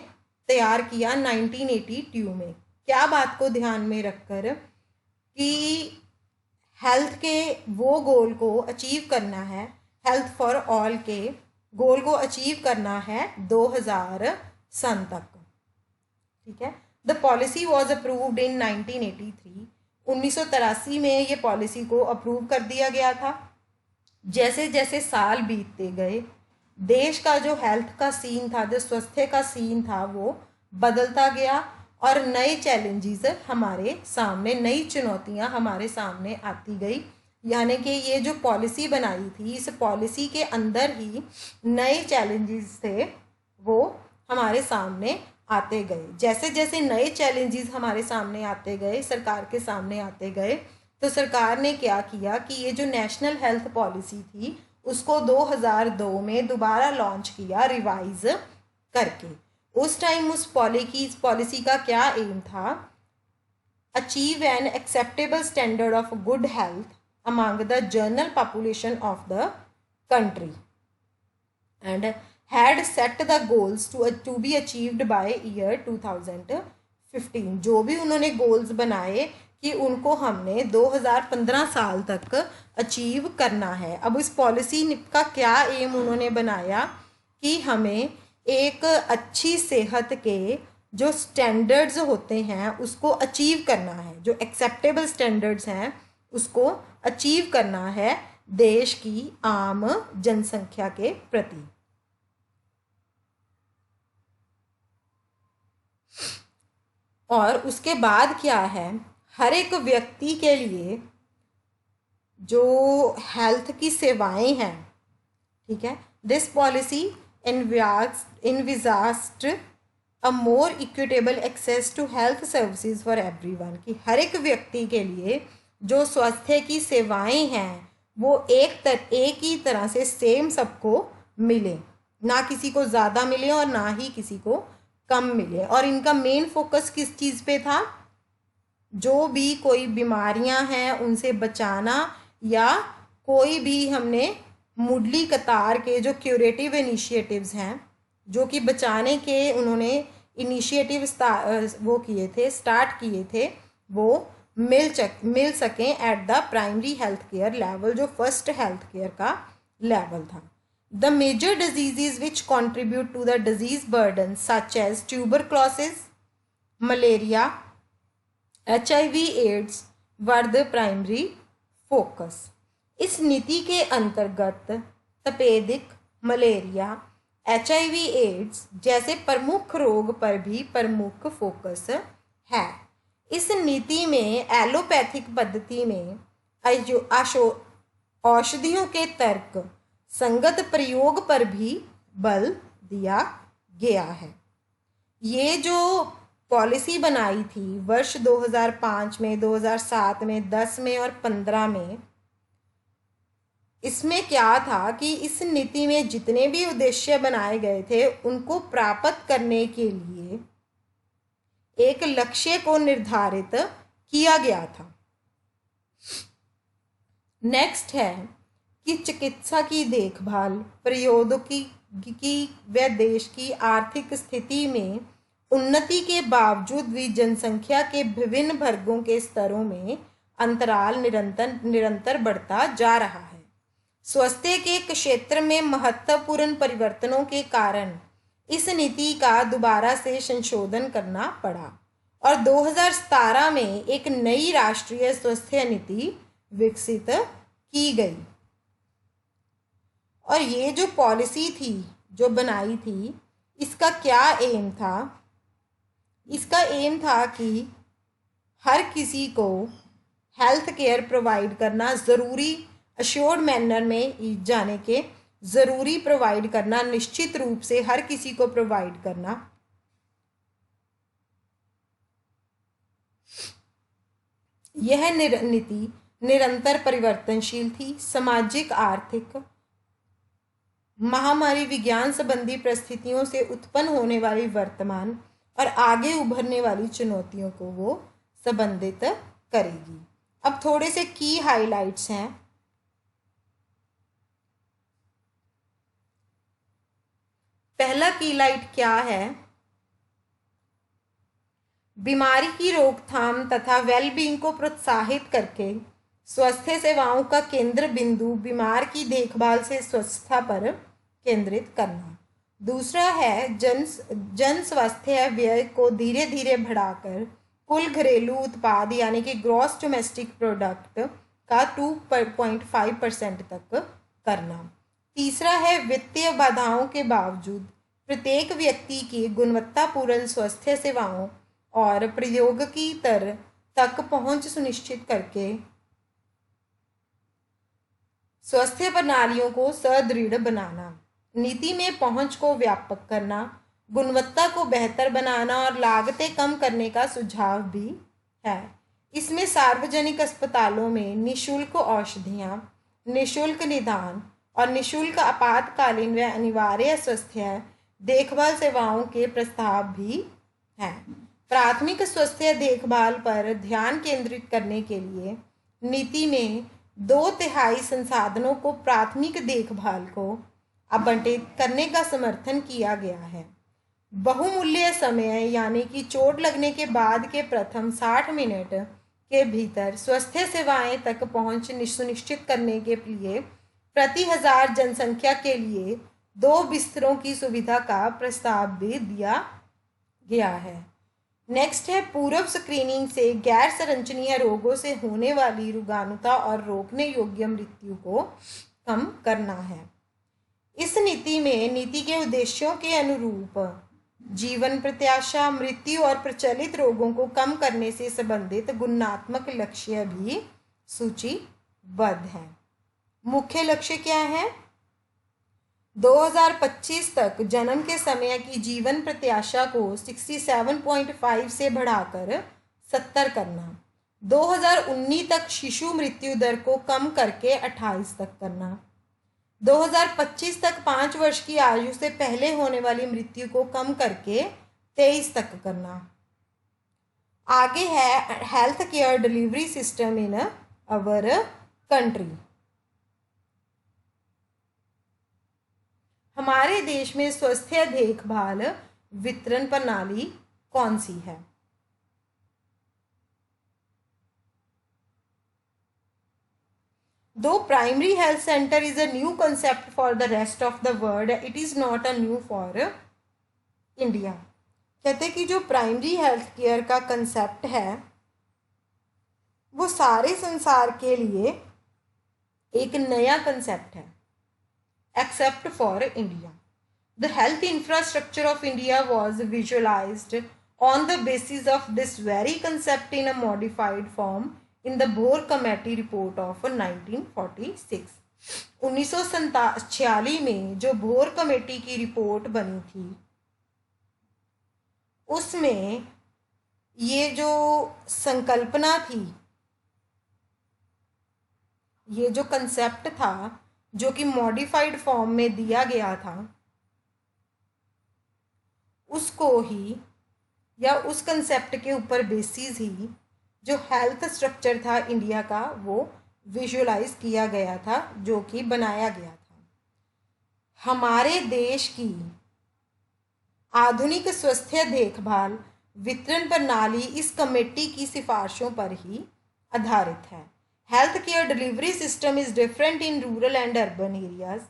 तैयार किया 1982 में। क्या बात को ध्यान में रखकर कि हेल्थ के वो गोल को अचीव करना है, हेल्थ फॉर ऑल के गोल को अचीव करना है 2000 सन तक। ठीक है। The policy was approved in 1983। 1983 में ये पॉलिसी को अप्रूव कर दिया गया था। जैसे जैसे साल बीतते गए देश का जो हेल्थ का सीन था, जो स्वास्थ्य का सीन था, वो बदलता गया और नए चैलेंजेस हमारे सामने, नई चुनौतियां हमारे सामने आती गई। यानी कि ये जो पॉलिसी बनाई थी, इस पॉलिसी के अंदर ही नए चैलेंजेस थे वो हमारे सामने आते गए। जैसे जैसे नए चैलेंजेस हमारे सामने आते गए, सरकार के सामने आते गए, तो सरकार ने क्या किया कि ये जो नेशनल हेल्थ पॉलिसी थी उसको 2002 में दोबारा लॉन्च किया, रिवाइज करके। उस टाइम उस पॉलिसी का क्या एम था? Achieve an acceptable standard of good health among the general population of the country and had set the goals to be achieved by year 2015। जो भी उन्होंने गोल्स बनाए कि उनको हमने 2015 साल तक अचीव करना है। अब इस पॉलिसी का क्या एम उन्होंने बनाया कि हमें एक अच्छी सेहत के जो स्टैंडर्ड्स होते हैं उसको अचीव करना है, जो एक्सेप्टेबल स्टैंडर्ड्स हैं उसको अचीव करना है देश की आम जनसंख्या के प्रति। और उसके बाद क्या है, हर एक व्यक्ति के लिए जो हेल्थ की सेवाएं हैं, ठीक है, this policy envisaged a more equitable access to health services for everyone, कि हर एक व्यक्ति के लिए जो स्वास्थ्य की सेवाएं हैं वो एक ही तरह से सेम सबको मिले, ना किसी को ज़्यादा मिले और ना ही किसी को कम मिले। और इनका मेन फोकस किस चीज़ पे था? जो भी कोई बीमारियां हैं उनसे बचाना, या कोई भी हमने मुढ़ली कतार के जो क्यूरेटिव इनिशिएटिव्स हैं, जो कि बचाने के उन्होंने इनिशिएटिव स्टार्ट किए थे, वो मिल सकें at the primary health care level, जो फर्स्ट हेल्थ केयर का लेवल था। The major diseases which contribute to the disease burden such as tuberculosis, malaria, HIV AIDS were the primary focus. इस नीति के अंतर्गत तपेदिक, मलेरिया, HIV एड्स जैसे प्रमुख रोग पर भी प्रमुख फोकस है। इस नीति में एलोपैथिक पद्धति में औषधियों के तर्क संगत प्रयोग पर भी बल दिया गया है। ये जो पॉलिसी बनाई थी वर्ष 2005 में, 2007 में, 10 में और 15 में, इसमें क्या था कि इस नीति में जितने भी उद्देश्य बनाए गए थे उनको प्राप्त करने के लिए एक लक्ष्य को निर्धारित किया गया था। नेक्स्ट है कि चिकित्सा की देखभाल, प्रौद्योगिकी व देश की आर्थिक स्थिति में उन्नति के बावजूद भी जनसंख्या के विभिन्न वर्गों के स्तरों में अंतराल निरंतर बढ़ता जा रहा है। स्वास्थ्य के क्षेत्र में महत्वपूर्ण परिवर्तनों के कारण इस नीति का दोबारा से संशोधन करना पड़ा और 2017 में एक नई राष्ट्रीय स्वास्थ्य नीति विकसित की गई। और ये जो पॉलिसी थी जो बनाई थी, इसका क्या एम था? इसका एम था कि हर किसी को हेल्थ केयर प्रोवाइड करना ज़रूरी, अश्योर्ड मैनर में जाने के ज़रूरी प्रोवाइड करना, निश्चित रूप से हर किसी को प्रोवाइड करना। यह नीति निरंतर परिवर्तनशील थी। सामाजिक, आर्थिक, महामारी, विज्ञान संबंधी परिस्थितियों से उत्पन्न होने वाली वर्तमान और आगे उभरने वाली चुनौतियों को वो संबंधित करेगी। अब थोड़े से की हाइलाइट्स हैं। पहला की लाइट क्या है? बीमारी की रोकथाम तथा वेलबींग को प्रोत्साहित करके स्वास्थ्य सेवाओं का केंद्र बिंदु बीमार की देखभाल से स्वच्छता पर केंद्रित करना। दूसरा है जन स्वास्थ्य व्यय को धीरे धीरे बढ़ाकर कुल घरेलू उत्पाद यानी कि ग्रॉस डोमेस्टिक प्रोडक्ट का 2.5% तक करना। तीसरा है वित्तीय बाधाओं के बावजूद प्रत्येक व्यक्ति की गुणवत्तापूर्ण स्वास्थ्य सेवाओं और प्रौद्योगिकी तक पहुंच सुनिश्चित करके स्वास्थ्य प्रणालियों को सुदृढ़ बनाना। नीति में पहुंच को व्यापक करना, गुणवत्ता को बेहतर बनाना और लागतें कम करने का सुझाव भी है। इसमें सार्वजनिक अस्पतालों में निःशुल्क औषधियाँ, निःशुल्क निदान और निःशुल्क आपातकालीन व अनिवार्य स्वास्थ्य देखभाल सेवाओं के प्रस्ताव भी हैं। प्राथमिक स्वास्थ्य देखभाल पर ध्यान केंद्रित करने के लिए नीति में 2/3 संसाधनों को प्राथमिक देखभाल को आवंटित करने का समर्थन किया गया है। बहुमूल्य समय यानी कि चोट लगने के बाद के प्रथम 60 मिनट के भीतर स्वास्थ्य सेवाएं तक पहुंच सुनिश्चित करने के लिए प्रति 1000 जनसंख्या के लिए 2 बिस्तरों की सुविधा का प्रस्ताव भी दिया गया है। नेक्स्ट है पूर्व स्क्रीनिंग से गैर संरचनीय रोगों से होने वाली रोगाणुता और रोकने योग्य मृत्यु को कम करना है। इस नीति में नीति के उद्देश्यों के अनुरूप जीवन प्रत्याशा, मृत्यु और प्रचलित रोगों को कम करने से संबंधित गुणात्मक लक्ष्य भी सूचीबद्ध हैं। मुख्य लक्ष्य क्या है? 2025 तक जन्म के समय की जीवन प्रत्याशा को 67.5 से बढ़ाकर 70 करना। 2019 तक शिशु मृत्यु दर को कम करके 28 तक करना। 2025 तक 5 वर्ष की आयु से पहले होने वाली मृत्यु को कम करके 23 तक करना। आगे है health care delivery system in our country. हमारे देश में स्वास्थ्य देखभाल वितरण प्रणाली कौन सी है? Though primary health center is a new concept for the rest of the world, it is not a new for India. कहते कि जो प्राइमरी हेल्थ केयर का कंसेप्ट है वो सारे संसार के लिए एक नया कंसेप्ट है, except for India. The health infrastructure of India was visualized on the basis of this very concept in a modified form in the Bohr Committee report of 1946. 1946 में जो भोर कमेटी की रिपोर्ट बनी थी उसमें ये जो संकल्पना थी, ये जो कंसेप्ट था जो कि मॉडिफाइड फॉर्म में दिया गया था, उसको ही या उस कंसेप्ट के ऊपर बेसिस ही जो हेल्थ स्ट्रक्चर था इंडिया का वो विजुअलाइज किया गया था, जो कि बनाया गया था। हमारे देश की आधुनिक स्वास्थ्य देखभाल वितरण प्रणाली इस कमेटी की सिफारिशों पर ही आधारित है। Health care delivery system is different in rural and urban areas.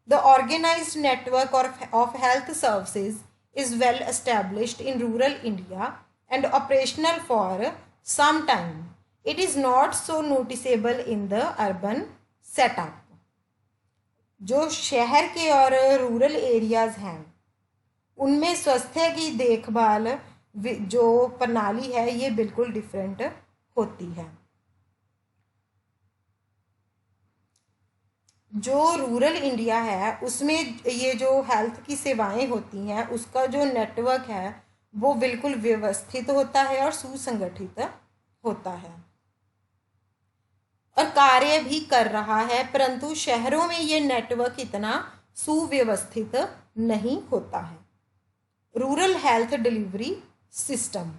The organised network of health services is well established in rural India and operational for some time. It is not so noticeable in the urban setup. जो शहर के और rural areas हैं उनमें स्वास्थ्य की देखभाल जो प्रणाली है ये बिल्कुल डिफरेंट होती है। जो रूरल इंडिया है उसमें ये जो हेल्थ की सेवाएं होती हैं उसका जो नेटवर्क है वो बिल्कुल व्यवस्थित होता है और सुसंगठित होता है और कार्य भी कर रहा है, परंतु शहरों में ये नेटवर्क इतना सुव्यवस्थित नहीं होता है। Rural health delivery system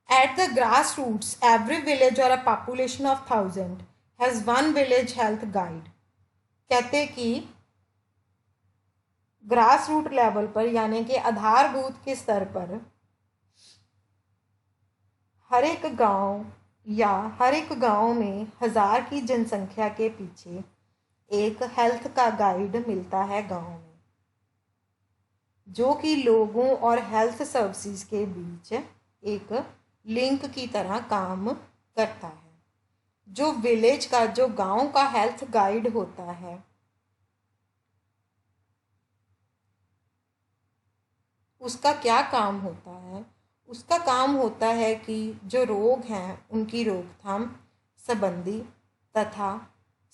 at the grassroots, every village or a population of 1,000 has one village health guide। कहते कि ग्रास रूट लेवल पर यानी कि आधारभूत के स्तर पर हर एक गांव में 1000 की जनसंख्या के पीछे एक हेल्थ का गाइड मिलता है गांव में, जो कि लोगों और हेल्थ सर्विसेज के बीच एक लिंक की तरह काम करता है। जो विलेज का जो गांव का हेल्थ गाइड होता है उसका क्या काम होता है? उसका काम होता है कि जो रोग हैं उनकी रोकथाम संबंधी तथा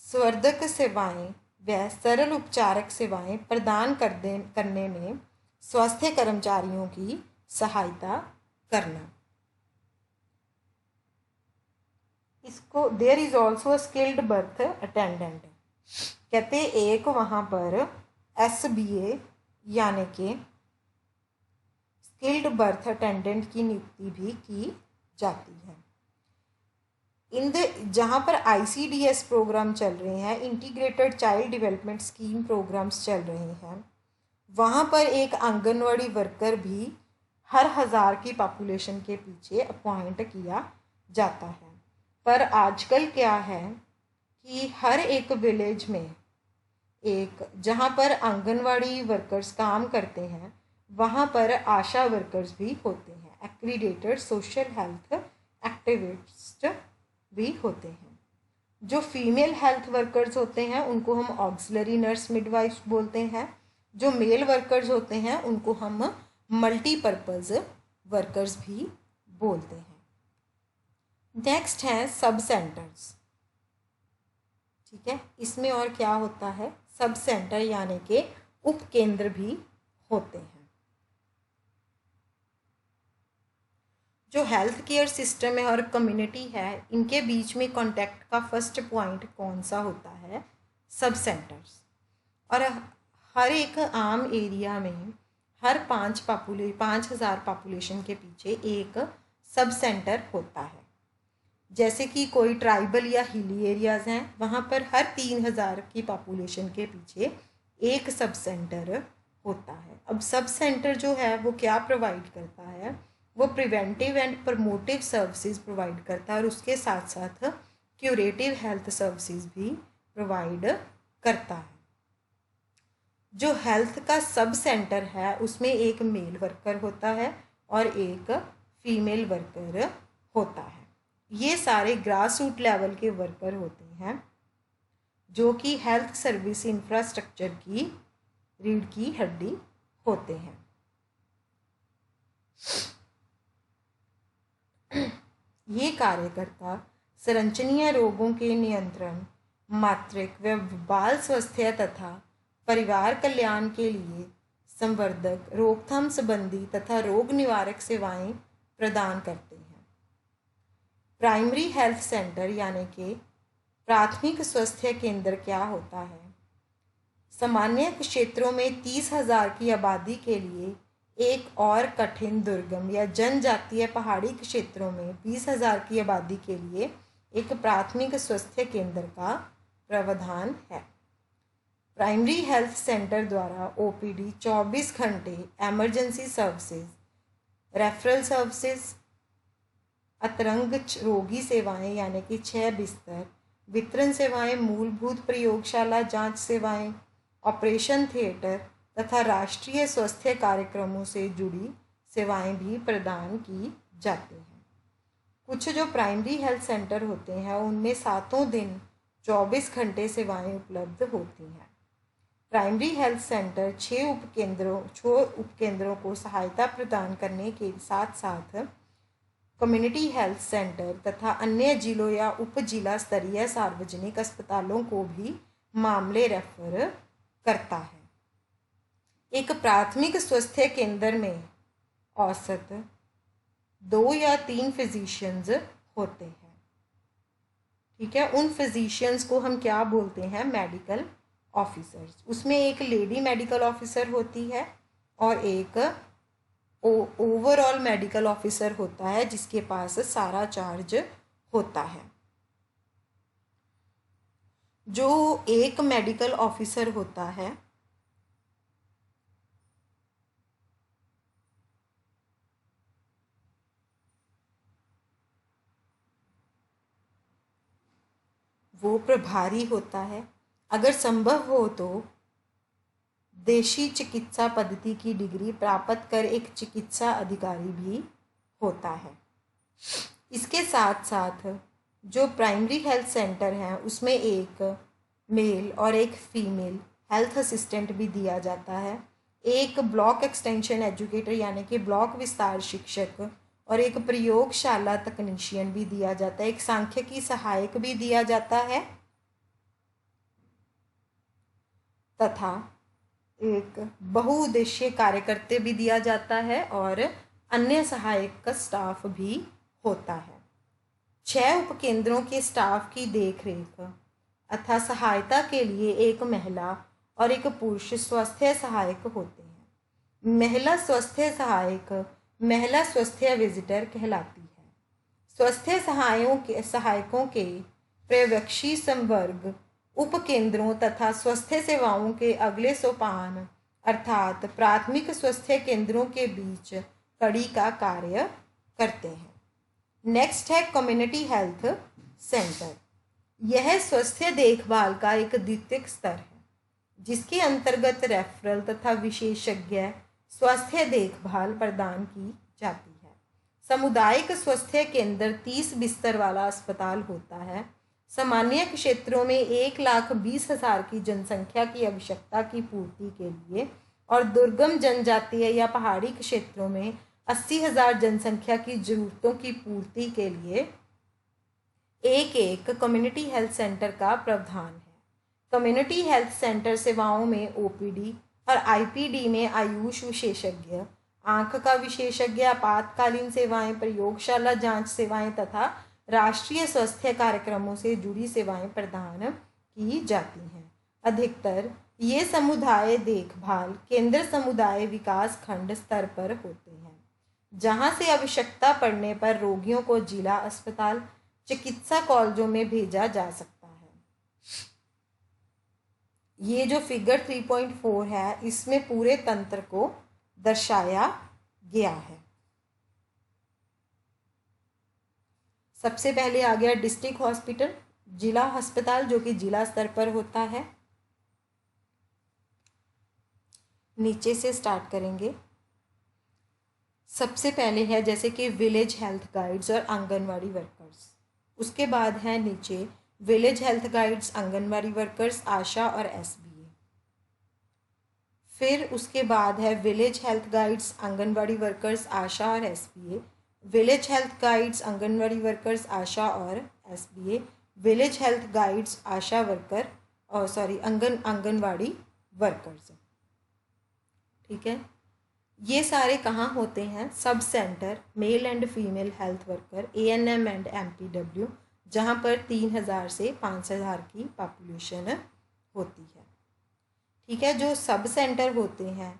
संवर्धक सेवाएं व सरल उपचारक सेवाएं प्रदान करने में स्वास्थ्य कर्मचारियों की सहायता करना। इसको there is also skilled birth attendant. कहते एक वहाँ पर SBA यानी कि स्किल्ड बर्थ अटेंडेंट की नियुक्ति भी की जाती है। जहाँ पर ICDS प्रोग्राम चल रहे हैं, integrated child development scheme programmes चल रहे हैं, वहाँ पर एक आंगनवाड़ी वर्कर भी हर 1000 की पॉपुलेशन के पीछे अपॉइंट किया जाता है। पर आजकल क्या है कि हर एक विलेज में एक जहाँ पर आंगनवाड़ी वर्कर्स काम करते हैं वहाँ पर आशा वर्कर्स भी होते हैं, एक्रीडेटेड सोशल हेल्थ एक्टिविस्ट भी होते हैं। जो फीमेल हेल्थ वर्कर्स होते हैं उनको हम ऑक्सिलरी नर्स मिडवाइफ बोलते हैं। जो मेल वर्कर्स होते हैं उनको हम मल्टीपर्पज़ वर्कर्स भी बोलते हैं। नेक्स्ट है सब सेंटर्स। ठीक है, इसमें और क्या होता है? सब सेंटर यानी कि उप केंद्र भी होते हैं। जो हेल्थ केयर सिस्टम है और कम्युनिटी है इनके बीच में कांटेक्ट का फर्स्ट पॉइंट कौन सा होता है? सब सेंटर्स। और हर एक आम एरिया में हर 5000 पॉपुलेशन के पीछे एक सब सेंटर होता है। जैसे कि कोई ट्राइबल या हिली एरियाज़ हैं वहाँ पर हर 3000 की पॉपुलेशन के पीछे एक सब सेंटर होता है। अब सब सेंटर जो है वो क्या प्रोवाइड करता है? वो preventive and promotive services provide करता है और उसके साथ साथ क्यूरेटिव हेल्थ सर्विसेज भी प्रोवाइड करता है। जो हेल्थ का सब सेंटर है उसमें एक मेल वर्कर होता है और एक फीमेल वर्कर होता है। ये सारे ग्रास रूट लेवल के वर्कर होते हैं जो कि हेल्थ सर्विस इंफ्रास्ट्रक्चर की रीढ़ की हड्डी होते हैं। ये कार्यकर्ता संरचनीय रोगों के नियंत्रण, मातृत्व व बाल स्वास्थ्य तथा परिवार कल्याण के लिए संवर्धक, रोकथाम संबंधी तथा रोग निवारक सेवाएं प्रदान करते हैं। प्राइमरी हेल्थ सेंटर यानी कि प्राथमिक स्वास्थ्य केंद्र क्या होता है? सामान्य क्षेत्रों में 30,000 की आबादी के लिए एक और कठिन दुर्गम या जनजातीय पहाड़ी क्षेत्रों में 20,000 की आबादी के लिए एक प्राथमिक स्वास्थ्य केंद्र का प्रावधान है। प्राइमरी हेल्थ सेंटर द्वारा ओपीडी 24 घंटे, एमरजेंसी सर्विसेज, रेफरल सर्विसेज, अतरंग रोगी सेवाएं यानी कि 6 बिस्तर, वितरण सेवाएं, मूलभूत प्रयोगशाला जांच सेवाएं, ऑपरेशन थिएटर तथा राष्ट्रीय स्वास्थ्य कार्यक्रमों से जुड़ी सेवाएं भी प्रदान की जाती हैं। कुछ जो प्राइमरी हेल्थ सेंटर होते हैं उनमें 7 दिन 24 घंटे सेवाएं उपलब्ध होती हैं। प्राइमरी हेल्थ सेंटर 6 उपकेंद्रों को सहायता प्रदान करने के साथ साथ कम्युनिटी हेल्थ सेंटर तथा अन्य जिलों या उप जिला स्तरीय सार्वजनिक अस्पतालों को भी मामले रेफर करता है। एक प्राथमिक स्वास्थ्य केंद्र में औसत 2 या 3 फिजिशियंस होते हैं। ठीक है, उन फिजिशियंस को हम क्या बोलते हैं? Medical officers. उसमें एक लेडी मेडिकल ऑफिसर होती है और एक ओवरऑल मेडिकल ऑफिसर होता है जिसके पास सारा चार्ज होता है। जो एक मेडिकल ऑफिसर होता है वो प्रभारी होता है। अगर संभव हो तो देशी चिकित्सा पद्धति की डिग्री प्राप्त कर एक चिकित्सा अधिकारी भी होता है। इसके साथ साथ जो प्राइमरी हेल्थ सेंटर हैं उसमें एक मेल और एक फीमेल हेल्थ असिस्टेंट भी दिया जाता है। एक ब्लॉक एक्सटेंशन एजुकेटर यानी कि ब्लॉक विस्तार शिक्षक और एक प्रयोगशाला तकनीशियन भी दिया जाता है। एक सांख्यिकी सहायक भी दिया जाता है तथा एक बहुउद्देशीय कार्यकर्ता भी दिया जाता है और अन्य सहायक का स्टाफ भी होता है। 6 उपकेंद्रों के स्टाफ की देखरेख अथवा सहायता के लिए एक महिला और एक पुरुष स्वास्थ्य सहायक होते हैं। महिला स्वास्थ्य सहायक महिला स्वास्थ्य विजिटर कहलाती है। स्वास्थ्य सहायकों के पर्यवेक्षी संवर्ग उपकेंद्रों तथा स्वास्थ्य सेवाओं के अगले सोपान अर्थात प्राथमिक स्वास्थ्य केंद्रों के बीच कड़ी का कार्य करते हैं। नेक्स्ट है कम्युनिटी हेल्थ सेंटर। यह स्वास्थ्य देखभाल का एक द्वितीयक स्तर है जिसके अंतर्गत रेफरल तथा विशेषज्ञ स्वास्थ्य देखभाल प्रदान की जाती है। सामुदायिक स्वास्थ्य केंद्र 30 बिस्तर वाला अस्पताल होता है। सामान्य क्षेत्रों में 1,20,000 की जनसंख्या की आवश्यकता की पूर्ति के लिए और दुर्गम जनजातीय या पहाड़ी क्षेत्रों में 80,000 जनसंख्या की जरूरतों की पूर्ति के लिए एक कम्युनिटी हेल्थ सेंटर का प्रावधान है। कम्युनिटी हेल्थ सेंटर सेवाओं में ओपीडी और आईपीडी में आयुष विशेषज्ञ, आंख का विशेषज्ञ, आपातकालीन सेवाएं, प्रयोगशाला जांच सेवाएं तथा राष्ट्रीय स्वास्थ्य कार्यक्रमों से जुड़ी सेवाएं प्रदान की जाती हैं। अधिकतर ये समुदाय देखभाल केंद्र समुदाय विकास खंड स्तर पर होते हैं जहां से आवश्यकता पड़ने पर रोगियों को जिला अस्पताल, चिकित्सा कॉलेजों में भेजा जा सकता है। ये जो फिगर 3.4 है इसमें पूरे तंत्र को दर्शाया गया है। सबसे पहले आ गया डिस्ट्रिक्ट हॉस्पिटल, जिला अस्पताल जो कि जिला स्तर पर होता है। नीचे से स्टार्ट करेंगे। सबसे पहले है जैसे कि विलेज हेल्थ गाइड्स और आंगनवाड़ी वर्कर्स। उसके बाद है नीचे village health guides, anganwadi workers, ASHA और एसबीए। फिर उसके बाद है village health guides, anganwadi workers, ASHA और SBA. Village health guides, anganwadi workers, ASHA और SBA. Village health guides, ASHA worker और आंगनवाड़ी वर्कर्स। ठीक है, ये सारे कहाँ होते हैं? Sub centre male and female health worker, ANM and MPW, जहाँ पर 3,000 से 5,000 की पॉपुलेशन होती है। ठीक है, जो सब सेंटर होते हैं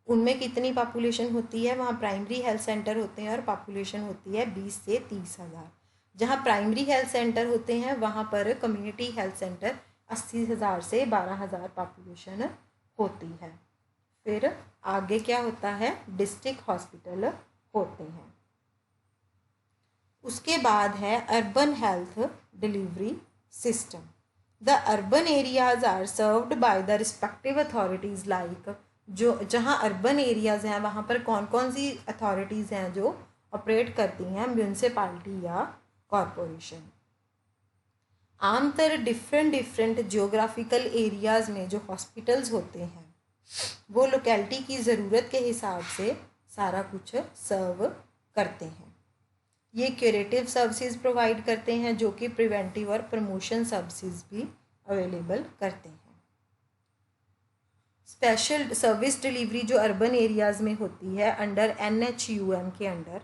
उनमें कितनी पॉपुलेशन होती है? वहाँ प्राइमरी हेल्थ सेंटर होते हैं और पॉपुलेशन होती है 20 से 30,000। जहाँ प्राइमरी हेल्थ सेंटर होते हैं वहाँ पर कम्युनिटी हेल्थ सेंटर 80,000 से 12,000 पॉपुलेशन होती है। फिर आगे क्या होता है, डिस्ट्रिक्ट हॉस्पिटल होते हैं। उसके बाद है urban health delivery system. The urban areas are served by the respective authorities like, जो जहाँ अर्बन एरियाज़ हैं वहाँ पर कौन कौन सी अथॉरिटीज़ हैं जो ऑपरेट करती हैं, म्यूनसिपाल्टी या कॉरपोरेशन। आमतौर डिफरेंट जियोग्राफिकल एरियाज़ में जो हॉस्पिटल्स होते हैं वो लोकेलिटी की ज़रूरत के हिसाब से सारा कुछ सर्व करते हैं। ये क्यूरेटिव सर्विसेज प्रोवाइड करते हैं जो कि प्रिवेंटिव और प्रमोशन सर्विसेज भी अवेलेबल करते हैं। स्पेशल सर्विस डिलीवरी जो अर्बन एरियाज़ में होती है अंडर NHUM के अंडर,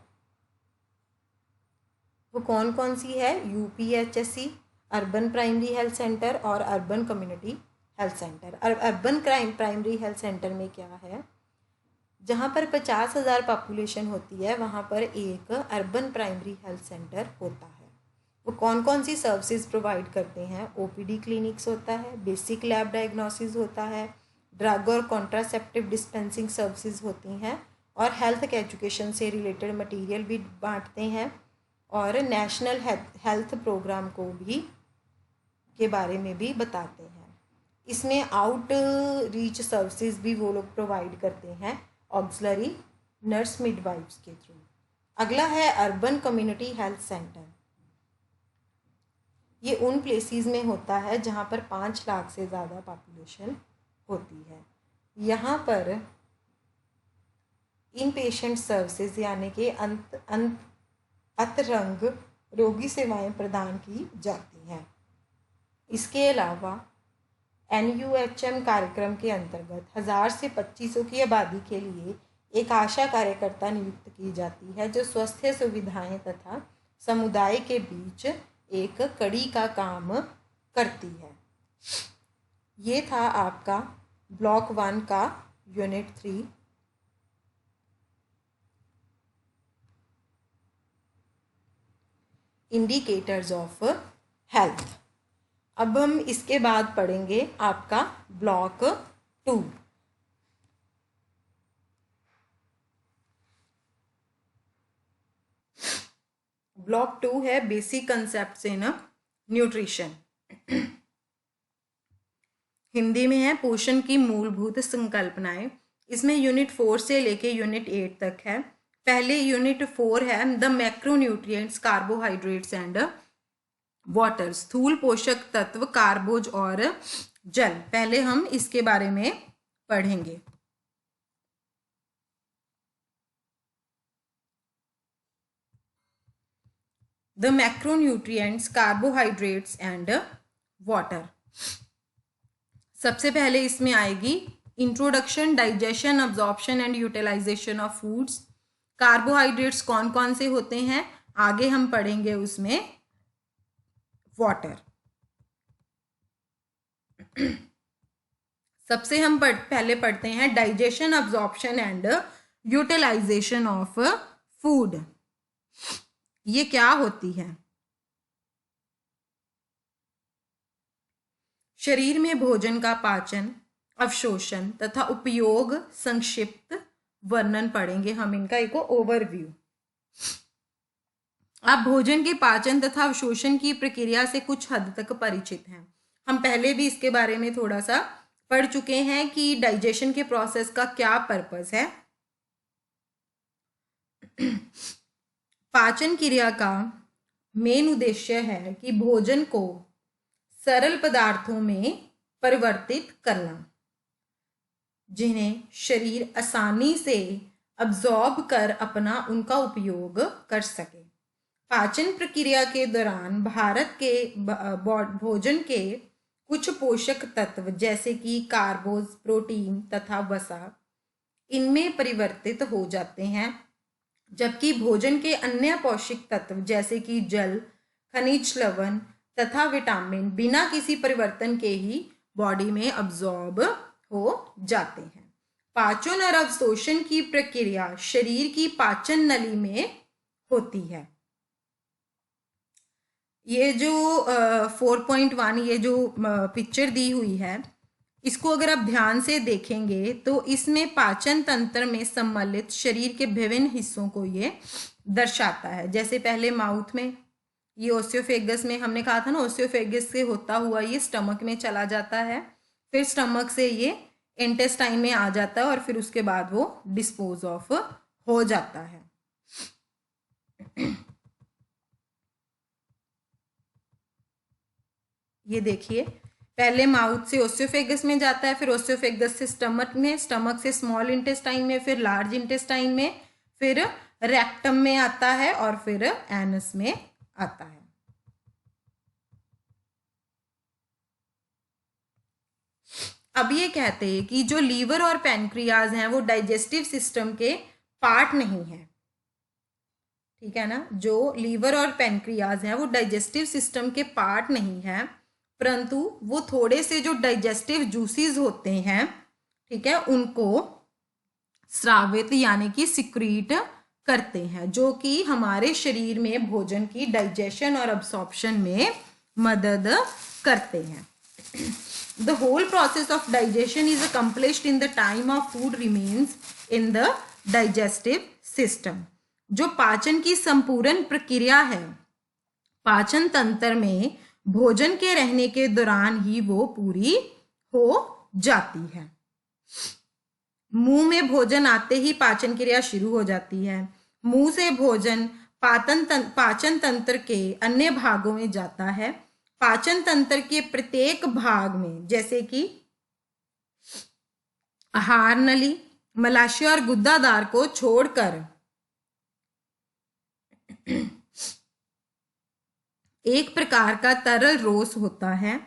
वो कौन कौन सी है, UPHSC, urban primary health centre और urban community health centre. Urban primary health centre में क्या है, जहाँ पर 50,000 पॉपुलेशन होती है वहाँ पर एक अर्बन प्राइमरी हेल्थ सेंटर होता है। वो कौन कौन सी सर्विसेज प्रोवाइड करते हैं, OPD क्लिनिक्स होता है, बेसिक लैब डायग्नोसिस होता है, ड्रग और कॉन्ट्रासेप्टिव डिस्पेंसिंग सर्विसेज होती हैं और हेल्थ एजुकेशन से रिलेटेड मटेरियल भी बांटते हैं और नेशनल हेल्थ प्रोग्राम को भी के बारे में भी बताते हैं। इसमें आउट रीच सर्विसेज भी वो लोग प्रोवाइड करते हैं ऑक्सिलरी नर्स मिडवाइफ्स के थ्रू। अगला है अर्बन कम्युनिटी हेल्थ सेंटर। ये उन प्लेसेस में होता है जहाँ पर 5 लाख से ज़्यादा पॉपुलेशन होती है। यहाँ पर इन पेशेंट सर्विसेज यानी कि अंतरंग रोगी सेवाएं प्रदान की जाती हैं। इसके अलावा NUHM कार्यक्रम के अंतर्गत 1000 से 2500 की आबादी के लिए एक आशा कार्यकर्ता नियुक्त की जाती है जो स्वास्थ्य सुविधाएं तथा समुदाय के बीच एक कड़ी का काम करती है। ये था आपका ब्लॉक 1 का यूनिट 3। Indicators of health. अब हम इसके बाद पढ़ेंगे आपका ब्लॉक 2। ब्लॉक 2 है basic concepts in nutrition. Hindi में है पोषण की मूलभूत संकल्पनाएं। इसमें यूनिट 4 से लेके यूनिट 8 तक है। पहले यूनिट 4 है the macronutrients carbohydrates and water, स्थूल पोषक तत्व कार्बोज और जल। पहले हम इसके बारे में पढ़ेंगे। The macronutrients carbohydrates and water. सबसे पहले इसमें आएगी introduction, digestion, absorption and utilisation of foods. Carbohydrates कौन कौन से होते हैं आगे हम पढ़ेंगे उसमें वाटर। सबसे हम पहले पढ़ते हैं digestion, absorption and utilisation of food. ये क्या होती है? शरीर में भोजन का पाचन, अवशोषण तथा उपयोग संक्षिप्त वर्णन पढ़ेंगे हम इनका एक ओवरव्यू। आप भोजन के पाचन तथा अवशोषण की प्रक्रिया से कुछ हद तक परिचित हैं। हम पहले भी इसके बारे में थोड़ा सा पढ़ चुके हैं कि डाइजेशन के प्रोसेस का क्या पर्पस है। पाचन क्रिया का मेन उद्देश्य है कि भोजन को सरल पदार्थों में परिवर्तित करना जिन्हें शरीर आसानी से अब्जॉर्ब कर अपना उनका उपयोग कर सके। पाचन प्रक्रिया के दौरान भारत के भोजन के कुछ पोषक तत्व जैसे कि कार्बोज, प्रोटीन तथा वसा इनमें परिवर्तित हो जाते हैं, जबकि भोजन के अन्य पोषक तत्व जैसे कि जल, खनिज लवण तथा विटामिन बिना किसी परिवर्तन के ही बॉडी में अब्जॉर्ब हो जाते हैं। पाचन और अवशोषण की प्रक्रिया शरीर की पाचन नली में होती है। ये जो 4.1 ये जो पिक्चर दी हुई है, इसको अगर आप ध्यान से देखेंगे तो इसमें पाचन तंत्र में सम्मिलित शरीर के विभिन्न हिस्सों को ये दर्शाता है। जैसे पहले माउथ में, ये ओसियोफेगस में हमने कहा था ना, ओसियोफेगस से होता हुआ ये स्टमक में चला जाता है, फिर स्टमक से ये इंटेस्टाइन में आ जाता है और फिर उसके बाद वो डिस्पोज ऑफ हो जाता है। ये देखिए, पहले माउथ से ओसियोफेगस में जाता है, फिर ओसियोफेगस से स्टमक में, स्टमक से स्मॉल इंटेस्टाइन में, फिर लार्ज इंटेस्टाइन में, फिर रेक्टम में आता है और फिर एनस में आता है। अब ये कहते हैं कि जो लीवर और पैनक्रियाज हैं वो डाइजेस्टिव सिस्टम के पार्ट नहीं है, ठीक है ना। जो लीवर और पैनक्रियाज हैं वो डाइजेस्टिव सिस्टम के पार्ट नहीं है, परंतु वो थोड़े से जो डाइजेस्टिव जूसेस होते हैं, ठीक है, उनको स्रावित यानी कि सिक्रीट करते हैं, जो कि हमारे शरीर में भोजन की डाइजेशन और अब्सॉर्प्शन में मदद करते हैं। The whole process of digestion is accomplished in the time of food remains in the digestive system. जो पाचन की संपूर्ण प्रक्रिया है, पाचन तंत्र में भोजन के रहने के दौरान ही वो पूरी हो जाती है। मुंह में भोजन आते ही पाचन क्रिया शुरू हो जाती है। मुंह से भोजन पाचन तंत्र के अन्य भागों में जाता है। पाचन तंत्र के प्रत्येक भाग में, जैसे कि आहार नली, मलाशय और गुदादार को छोड़कर एक प्रकार का तरल रोस होता है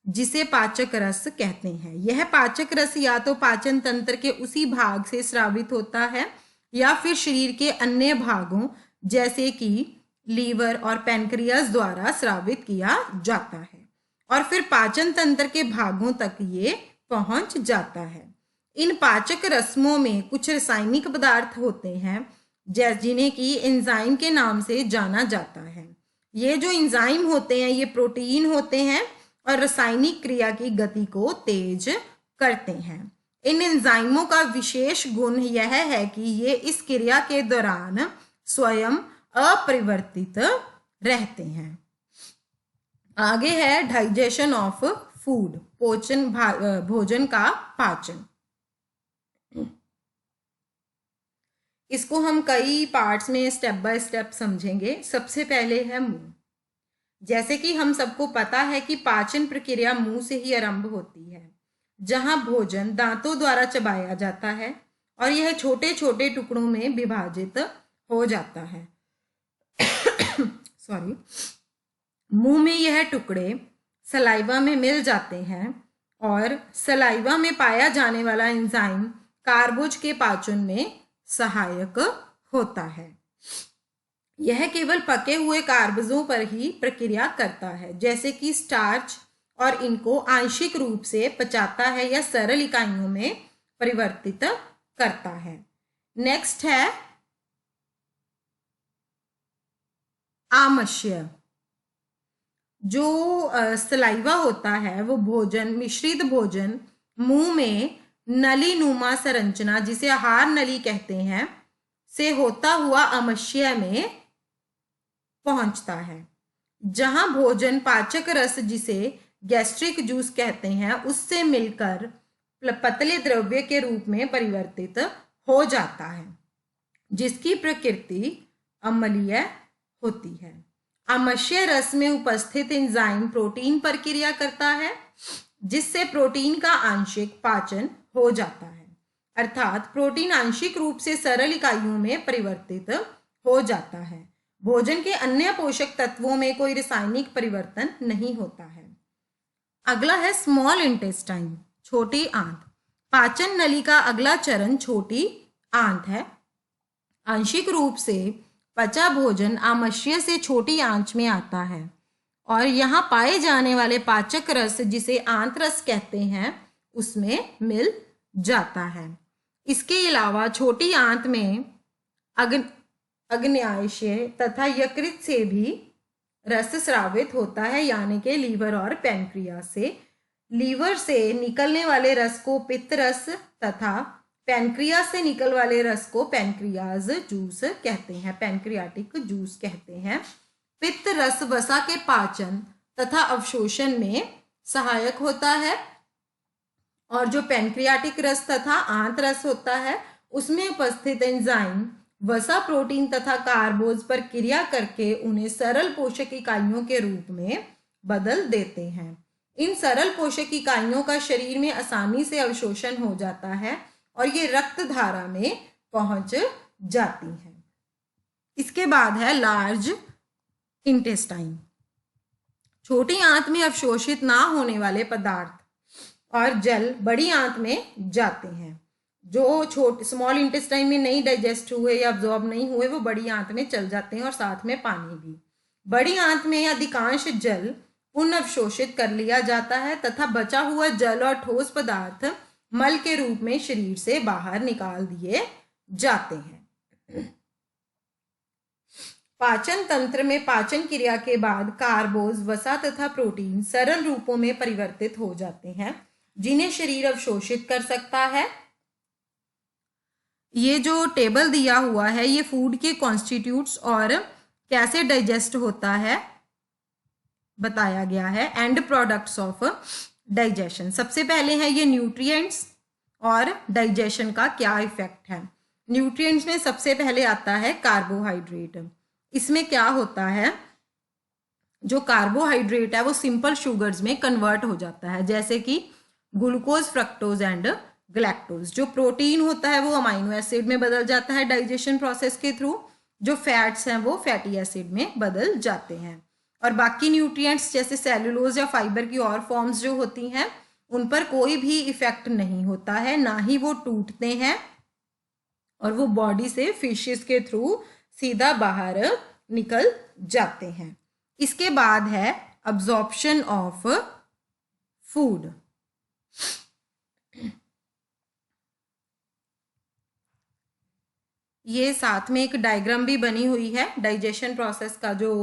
जिसे पाचक रस कहते हैं। यह पाचक रस या तो पाचन तंत्र के उसी भाग से स्रावित होता है या फिर शरीर के अन्य भागों जैसे कि लीवर और पैनक्रियाज द्वारा स्रावित किया जाता है और फिर पाचन तंत्र के भागों तक ये पहुंच जाता है। इन पाचक रस्मों में कुछ रासायनिक पदार्थ होते हैं जिन्हें कि एंजाइम के नाम से जाना जाता है। ये जो एंजाइम होते हैं ये प्रोटीन होते हैं और रासायनिक क्रिया की गति को तेज करते हैं। इन एंजाइमों का विशेष गुण यह है कि ये इस क्रिया के दौरान स्वयं अपरिवर्तित रहते हैं। आगे है डाइजेशन ऑफ फूड, भोजन का पाचन। इसको हम कई पार्ट्स में स्टेप बाय स्टेप समझेंगे। सबसे पहले है मुंह। जैसे कि हम सबको पता है कि पाचन प्रक्रिया मुंह से ही आरंभ होती है, जहां भोजन दांतों द्वारा चबाया जाता है और यह छोटे छोटे टुकड़ों में विभाजित हो जाता है। सॉरी, मुंह में यह टुकड़े सलाइवा में मिल जाते हैं और सलाइवा में पाया जाने वाला एंजाइम कार्बोज के पाचन में सहायक होता है। यह केवल पके हुए कार्बोजों पर ही प्रक्रिया करता है, जैसे कि स्टार्च, और इनको आंशिक रूप से पचाता है या सरल इकाइयों में परिवर्तित करता है। नेक्स्ट है आमाशय। जो सलाइवा होता है वो भोजन, मिश्रित भोजन मुंह में नलीनुमा संरचना, जिसे आहार नली कहते हैं, से होता हुआ आमाशय में पहुंचता है, जहां भोजन पाचक रस, जिसे गैस्ट्रिक जूस कहते हैं, उससे मिलकर पतले द्रव्य के रूप में परिवर्तित हो जाता है, जिसकी प्रकृति अम्लीय होती है। आमाशय रस में उपस्थित एंजाइम प्रोटीन पर क्रिया करता है, जिससे प्रोटीन का आंशिक पाचन हो जाता है, अर्थात प्रोटीन आंशिक रूप से सरल इकाइयों में परिवर्तित हो जाता है। भोजन के अन्य पोषक तत्वों में कोई रासायनिक परिवर्तन नहीं होता है। अगला है स्मॉल इंटेस्टाइन, छोटी आंत। पाचन नली का अगला चरण छोटी आंत है। आंशिक रूप से पचा भोजन आमाशय से छोटी आंत में आता है और यहाँ पाए जाने वाले पाचक रस, जिसे आंत रस कहते हैं, उसमें मिल जाता है। इसके अलावा छोटी आंत में अग्न्याशय तथा यकृत से भी रस स्रावित होता है, यानी कि लीवर और पैनक्रियाज से। लीवर से निकलने वाले रस को पित्त रस तथा पैनक्रियाज से निकल वाले रस को पैनक्रियाज जूस कहते हैं, पैनक्रियाटिक जूस कहते हैं। पित्त रस वसा के पाचन तथा अवशोषण में सहायक होता है, और जो पैनक्रियाटिक रस तथा आंत रस होता है उसमें उपस्थित एंजाइम वसा प्रोटीन तथा कार्बोज पर क्रिया करके उन्हें सरल पोषक इकाइयों के रूप में बदल देते हैं। इन सरल पोषक इकाइयों का शरीर में आसानी से अवशोषण हो जाता है और ये रक्त धारा में पहुंच जाती हैं। इसके बाद है लार्ज इंटेस्टाइन। छोटी आंत में अवशोषित ना होने वाले पदार्थ और जल बड़ी आंत में जाते हैं। जो स्मॉल इंटेस्टाइन में नहीं डाइजेस्ट हुए या अब्जॉर्ब नहीं हुए वो बड़ी आंत में चल जाते हैं, और साथ में पानी भी। बड़ी आंत में अधिकांश जल पुनः अवशोषित कर लिया जाता है तथा बचा हुआ जल और ठोस पदार्थ मल के रूप में शरीर से बाहर निकाल दिए जाते हैं। पाचन तंत्र में पाचन क्रिया के बाद कार्बोज, वसा तथा प्रोटीन सरल रूपों में परिवर्तित हो जाते हैं, जिन्हें शरीर अवशोषित कर सकता है। ये जो टेबल दिया हुआ है ये फूड के कॉन्स्टिट्यूट्स और कैसे डाइजेस्ट होता है बताया गया है। एंड प्रोडक्ट्स ऑफ डाइजेशन, सबसे पहले है ये न्यूट्रिएंट्स और डाइजेशन का क्या इफेक्ट है। न्यूट्रिएंट्स में सबसे पहले आता है कार्बोहाइड्रेट। इसमें क्या होता है, जो कार्बोहाइड्रेट है वो सिंपल शुगर्स में कन्वर्ट हो जाता है, जैसे कि ग्लूकोज, फ्रक्टोज एंड ग्लैक्टोज। जो प्रोटीन होता है वो अमाइनो एसिड में बदल जाता है डाइजेशन प्रोसेस के थ्रू। जो फैट्स हैं वो फैटी एसिड में बदल जाते हैं। और बाकी न्यूट्रिएंट्स जैसे सेलुलोज या फाइबर की और फॉर्म्स जो होती हैं उन पर कोई भी इफेक्ट नहीं होता है, ना ही वो टूटते हैं, और वो बॉडी से फिशेस के थ्रू सीधा बाहर निकल जाते हैं। इसके बाद है अब्जॉर्प्शन ऑफ फूड। ये साथ में एक डायग्राम भी बनी हुई है डाइजेशन प्रोसेस का, जो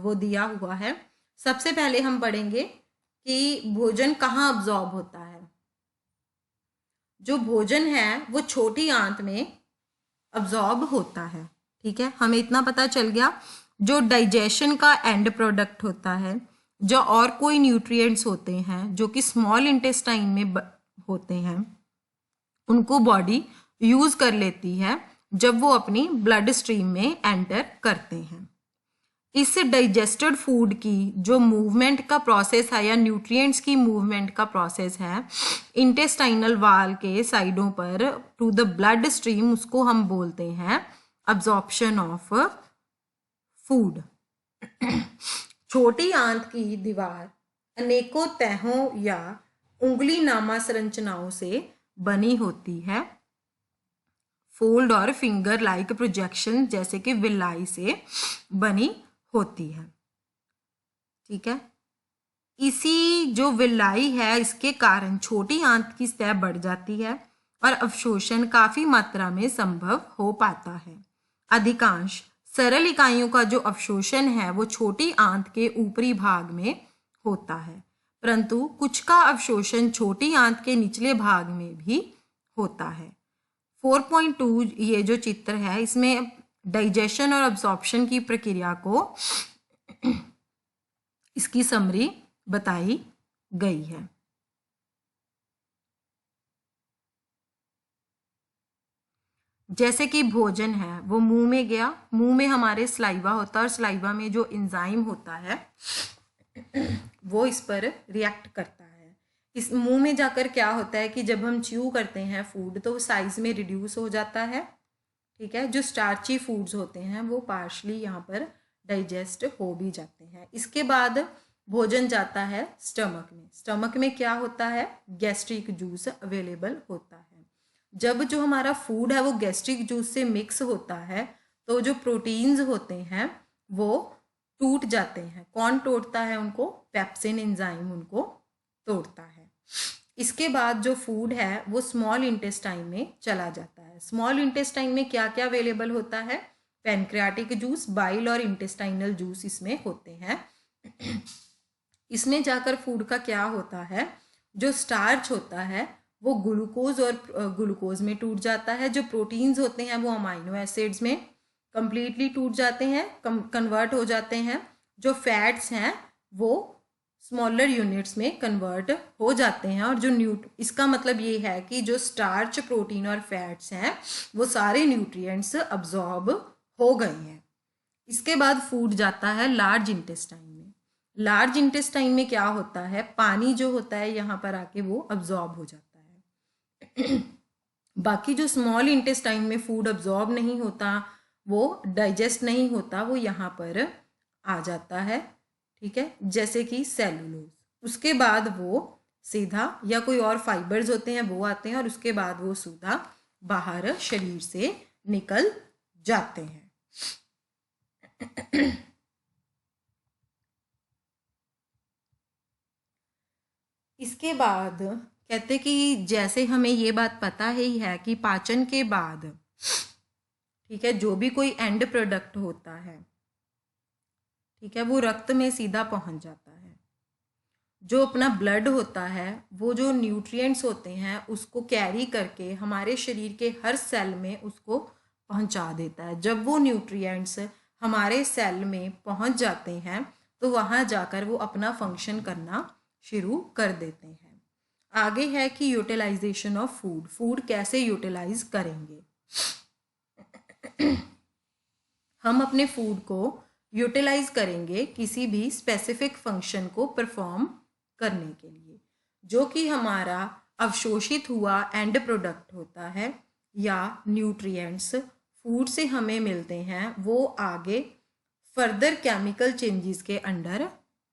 वो दिया हुआ है। सबसे पहले हम पढ़ेंगे कि भोजन कहाँ अब्जॉर्ब होता है। जो भोजन है वो छोटी आंत में अब्जॉर्ब होता है, ठीक है, हमें इतना पता चल गया। जो डाइजेशन का एंड प्रोडक्ट होता है, जो और कोई न्यूट्रिएंट्स होते हैं जो कि स्मॉल इंटेस्टाइन में होते हैं, उनको बॉडी यूज कर लेती है जब वो अपनी ब्लड स्ट्रीम में एंटर करते हैं। इस डाइजेस्टेड फूड की जो मूवमेंट का प्रोसेस है या न्यूट्रिएंट्स की मूवमेंट का प्रोसेस है इंटेस्टाइनल वाल के साइडों पर टू द ब्लड स्ट्रीम, उसको हम बोलते हैं अब्जॉर्प्शन ऑफ फूड। छोटी आंत की दीवार अनेकों तहों या उंगली नामा संरचनाओं से बनी होती है। फोल्ड और फिंगर लाइक प्रोजेक्शन जैसे कि विलाई से बनी होती है, ठीक है। इसी जो विलाई है इसके कारण छोटी आंत की सतह बढ़ जाती है और अवशोषण काफी मात्रा में संभव हो पाता है। अधिकांश सरल इकाइयों का जो अवशोषण है वो छोटी आंत के ऊपरी भाग में होता है, परंतु कुछ का अवशोषण छोटी आंत के निचले भाग में भी होता है। 4.2 ये जो चित्र है इसमें डाइजेशन और अब्जॉर्प्शन की प्रक्रिया को इसकी समरी बताई गई है। जैसे कि भोजन है वो मुंह में गया, मुंह में हमारे सलाइवा होता है और सलाइवा में जो एंजाइम होता है वो इस पर रिएक्ट करता है। इस मुंह में जाकर क्या होता है कि जब हम च्यू करते हैं फूड तो साइज में रिड्यूस हो जाता है, ठीक है। जो स्टार्ची फूड्स होते हैं वो पार्शली यहाँ पर डाइजेस्ट हो भी जाते हैं। इसके बाद भोजन जाता है स्टमक में। स्टमक में क्या होता है, गैस्ट्रिक जूस अवेलेबल होता है। जब जो हमारा फूड है वो गैस्ट्रिक जूस से मिक्स होता है तो जो प्रोटीन्स होते हैं वो टूट जाते हैं। कौन तोड़ता है उनको, पेप्सिन एंजाइम उनको तोड़ता है। इसके बाद जो फूड है वो स्मॉल इंटेस्टाइन में चला जाता है। स्मॉल इंटेस्टाइन में क्या क्या अवेलेबल होता है, पैनक्रियाटिक जूस, बाइल और इंटेस्टाइनल जूस इसमें होते हैं। इसमें जाकर फूड का क्या होता है, जो स्टार्च होता है वो ग्लूकोज और ग्लूकोज में टूट जाता है, जो प्रोटीन्स होते हैं वो अमाइनो एसिड्स में कंप्लीटली टूट जाते हैं, कन्वर्ट हो जाते हैं, जो फैट्स हैं वो स्मॉलर यूनिट्स में कन्वर्ट हो जाते हैं, और जो इसका मतलब ये है कि जो स्टार्च, प्रोटीन और फैट्स हैं वो सारे न्यूट्रिएंट्स अब्जॉर्ब हो गए हैं। इसके बाद फूड जाता है लार्ज इंटेस्टाइन में। लार्ज इंटेस्टाइन में क्या होता है, पानी जो होता है यहाँ पर आके वो अब्जॉर्ब हो जाता है। बाकी जो स्मॉल इंटेस्टाइन में फूड अब्जॉर्ब नहीं होता, वो डाइजेस्ट नहीं होता, वो यहाँ पर आ जाता है, ठीक है, जैसे कि सेलुलोज। उसके बाद वो सीधा, या कोई और फाइबर्स होते हैं वो आते हैं, और उसके बाद वो सीधा बाहर शरीर से निकल जाते हैं। इसके बाद कहते कि जैसे हमें ये बात पता ही है कि पाचन के बाद, ठीक है, जो भी कोई एंड प्रोडक्ट होता है, ठीक है, वो रक्त में सीधा पहुंच जाता है। जो अपना ब्लड होता है वो जो न्यूट्रिएंट्स होते हैं उसको कैरी करके हमारे शरीर के हर सेल में उसको पहुंचा देता है। जब वो न्यूट्रिएंट्स हमारे सेल में पहुंच जाते हैं तो वहाँ जाकर वो अपना फंक्शन करना शुरू कर देते हैं। आगे है कि यूटिलाइजेशन ऑफ फूड, फूड कैसे यूटिलाइज करेंगे। हम अपने फूड को यूटिलाइज करेंगे किसी भी स्पेसिफिक फंक्शन को परफॉर्म करने के लिए, जो कि हमारा अवशोषित हुआ एंड प्रोडक्ट होता है या न्यूट्रिएंट्स फूड से हमें मिलते हैं, वो आगे फर्दर केमिकल चेंजेस के अंडर